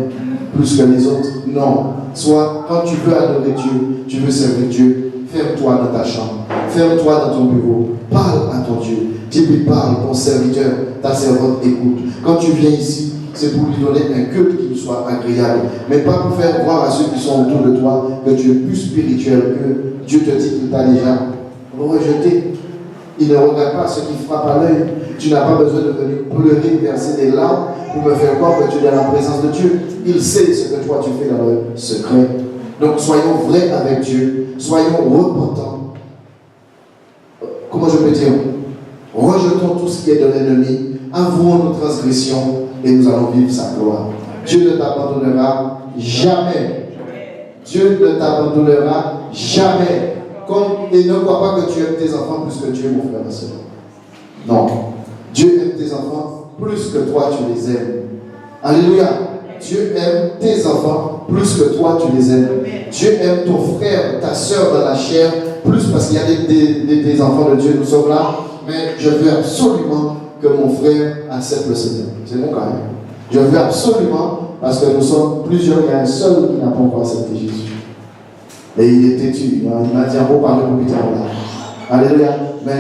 plus que les autres. Non. Soit, quand tu veux adorer Dieu, tu veux servir Dieu, ferme-toi dans ta chambre. Ferme-toi dans ton bureau. Parle à ton Dieu. Dis-lui, parle, ton serviteur, ta servante écoute. Quand tu viens ici, c'est pour lui donner un culte qui lui soit agréable. Mais pas pour faire voir à ceux qui sont autour de toi que tu es plus spirituel que Dieu te dit qu'il t'a déjà rejeté. Il ne regarde pas ce qui frappe à l'œil. Tu n'as pas besoin de venir pleurer, verser des larmes pour me faire croire que tu es dans la présence de Dieu. Il sait ce que toi tu fais dans le secret. Donc soyons vrais avec Dieu. Soyons repentants. Comment je peux dire? Rejetons tout ce qui est de l'ennemi. Avouons nos transgressions et nous allons vivre sa gloire. Dieu ne t'abandonnera jamais. Dieu ne t'abandonnera jamais. Et ne crois pas que tu aimes tes enfants plus que Dieu, mon frère et soeur. Non. Dieu aime tes enfants plus que toi, tu les aimes. Alléluia. Dieu aime tes enfants plus que toi, tu les aimes. Dieu aime ton frère, ta soeur dans la chair, plus parce qu'il y a des enfants de Dieu, nous sommes là. Mais je veux absolument que mon frère accepte le Seigneur. C'est mon cas. Je veux absolument, parce que nous sommes plusieurs, il y a un seul qui n'a pas encore accepté Jésus. Et il est têtu. Il m'a dit un beau parler pour plus tard là. Alléluia. Mais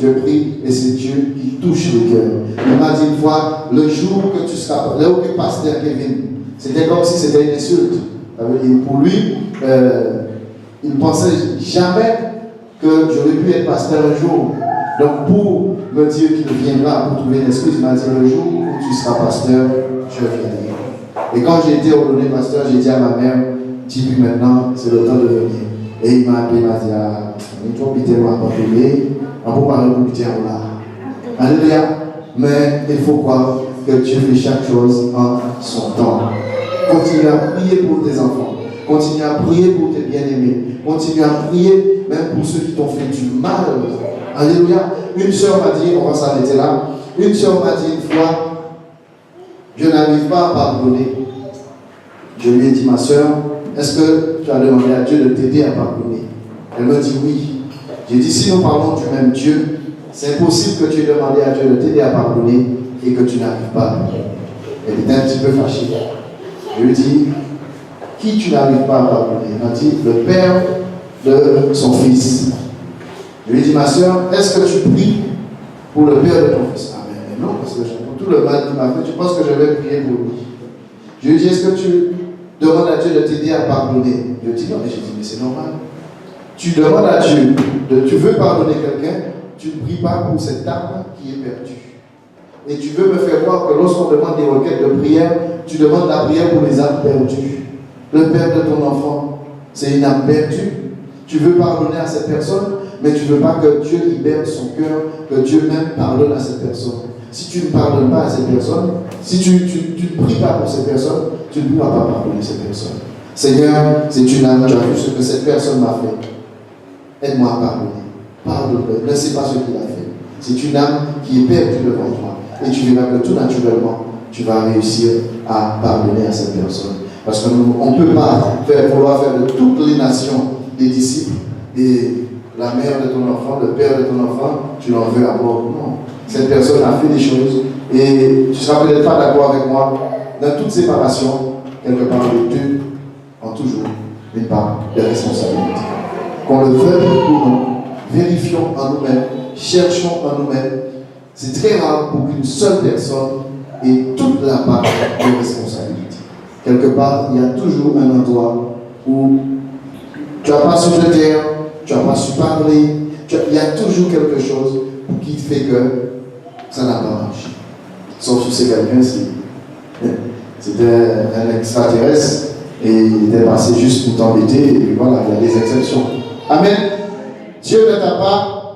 je prie, et c'est Dieu qui touche le cœur. Il m'a dit une fois, le jour que tu seras, là où tu pasteur Kevin, c'était comme si c'était une insulte. Pour lui, il ne pensait jamais que j'aurais pu être pasteur un jour. Donc pour me dire qu'il viendra pour trouver une excuse, il m'a dit le jour où tu seras pasteur, je viendrai. Et quand j'ai été ordonné pasteur, j'ai dit à ma mère, dis-lui maintenant, c'est le temps de venir. Et il m'a appelé, il m'a dit, ah, tu vas habiter moi abandonné, on peut parler pour habiter là. Alléluia. Mais il faut croire que Dieu fait chaque chose en son temps. Continue à prier pour tes enfants. Continue à prier pour tes bien-aimés. Continue à prier même pour ceux qui t'ont fait du mal. Alléluia. Une sœur m'a dit, on va s'arrêter là. Une sœur m'a dit une fois, je n'arrive pas à pardonner. Je lui ai dit, ma sœur, est-ce que tu as demandé à Dieu de t'aider à pardonner? Elle me dit oui. J'ai dit, si nous parlons du même Dieu, c'est impossible que tu aies demandé à Dieu de t'aider à pardonner et que tu n'arrives pas à pardonner. Elle était un petit peu fâchée. Je lui ai dit, qui tu n'arrives pas à pardonner? Elle m'a dit, le père de son fils. Je lui ai dit, ma soeur, est-ce que tu pries pour le père de ton fils? Ah mais non, parce que pour tout le mal qu'il m'a fait, tu penses que je vais prier pour lui? Je lui ai dit, est-ce que tu demandes à Dieu de t'aider à pardonner? Je lui ai dit, non, mais j'ai dit, mais c'est normal. Tu demandes à Dieu, tu veux pardonner quelqu'un, tu ne pries pas pour cette âme qui est perdue. Et tu veux me faire croire que lorsqu'on demande des requêtes de prière, tu demandes la prière pour les âmes perdues. Le père de ton enfant, c'est une âme perdue. Tu veux pardonner à cette personne, mais tu ne veux pas que Dieu libère son cœur, que Dieu même pardonne à cette personne. Si tu ne pardonnes pas à cette personne, si tu ne pries pas pour cette personne, tu ne pourras pas pardonner cette personne. Seigneur, c'est une âme, tu as vu ce que cette personne m'a fait. Aide-moi à pardonner. Pardonne-le. Ne sais pas ce qu'il a fait. C'est une âme qui est perdue devant toi. Et tu verras que tout naturellement, tu vas réussir à pardonner à cette personne. Parce qu'on ne peut pas vouloir faire de toutes les nations des disciples et la mère de ton enfant, le père de ton enfant, tu l'en veux à mort. Non. Cette personne a fait des choses et tu ne seras peut-être pas d'accord avec moi. Dans toute séparation, quelque part, les deux ont toujours une part de responsabilité. Qu'on le veuille ou non, vérifions en nous-mêmes, cherchons en nous-mêmes. C'est très rare pour qu'une seule personne ait toute la part de responsabilité. Quelque part, il y a toujours un endroit où tu n'as pas su te taire, tu n'as pas su parler, il y a toujours quelque chose qui fait que ça n'a pas marché. Sauf si c'est quelqu'un, c'était un extraterrestre et il était passé juste pour t'embêter, et puis voilà, il y a des exceptions. Amen. Dieu ne t'a pas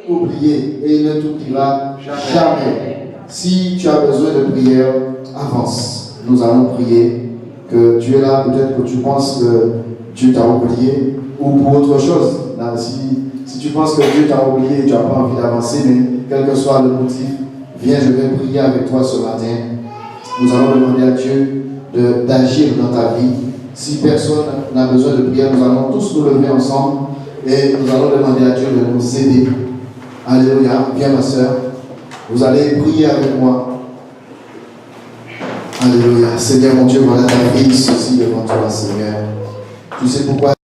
oublié et il ne t'oubliera jamais. Si tu as besoin de prière, avance. Nous allons prier. Que tu es là, peut-être que tu penses que Dieu t'a oublié ou pour autre chose. Là, si tu penses que Dieu t'a oublié et tu n'as pas envie d'avancer, mais quel que soit le motif, viens, je vais prier avec toi ce matin. Nous allons demander à Dieu d'agir dans ta vie. Si personne n'a besoin de prière, nous allons tous nous lever ensemble et nous allons demander à Dieu de nous aider. Alléluia. Viens ma soeur, vous allez prier avec moi. Alléluia. Seigneur mon Dieu, voilà ta vie, ceci devant toi, Seigneur. Tu sais pourquoi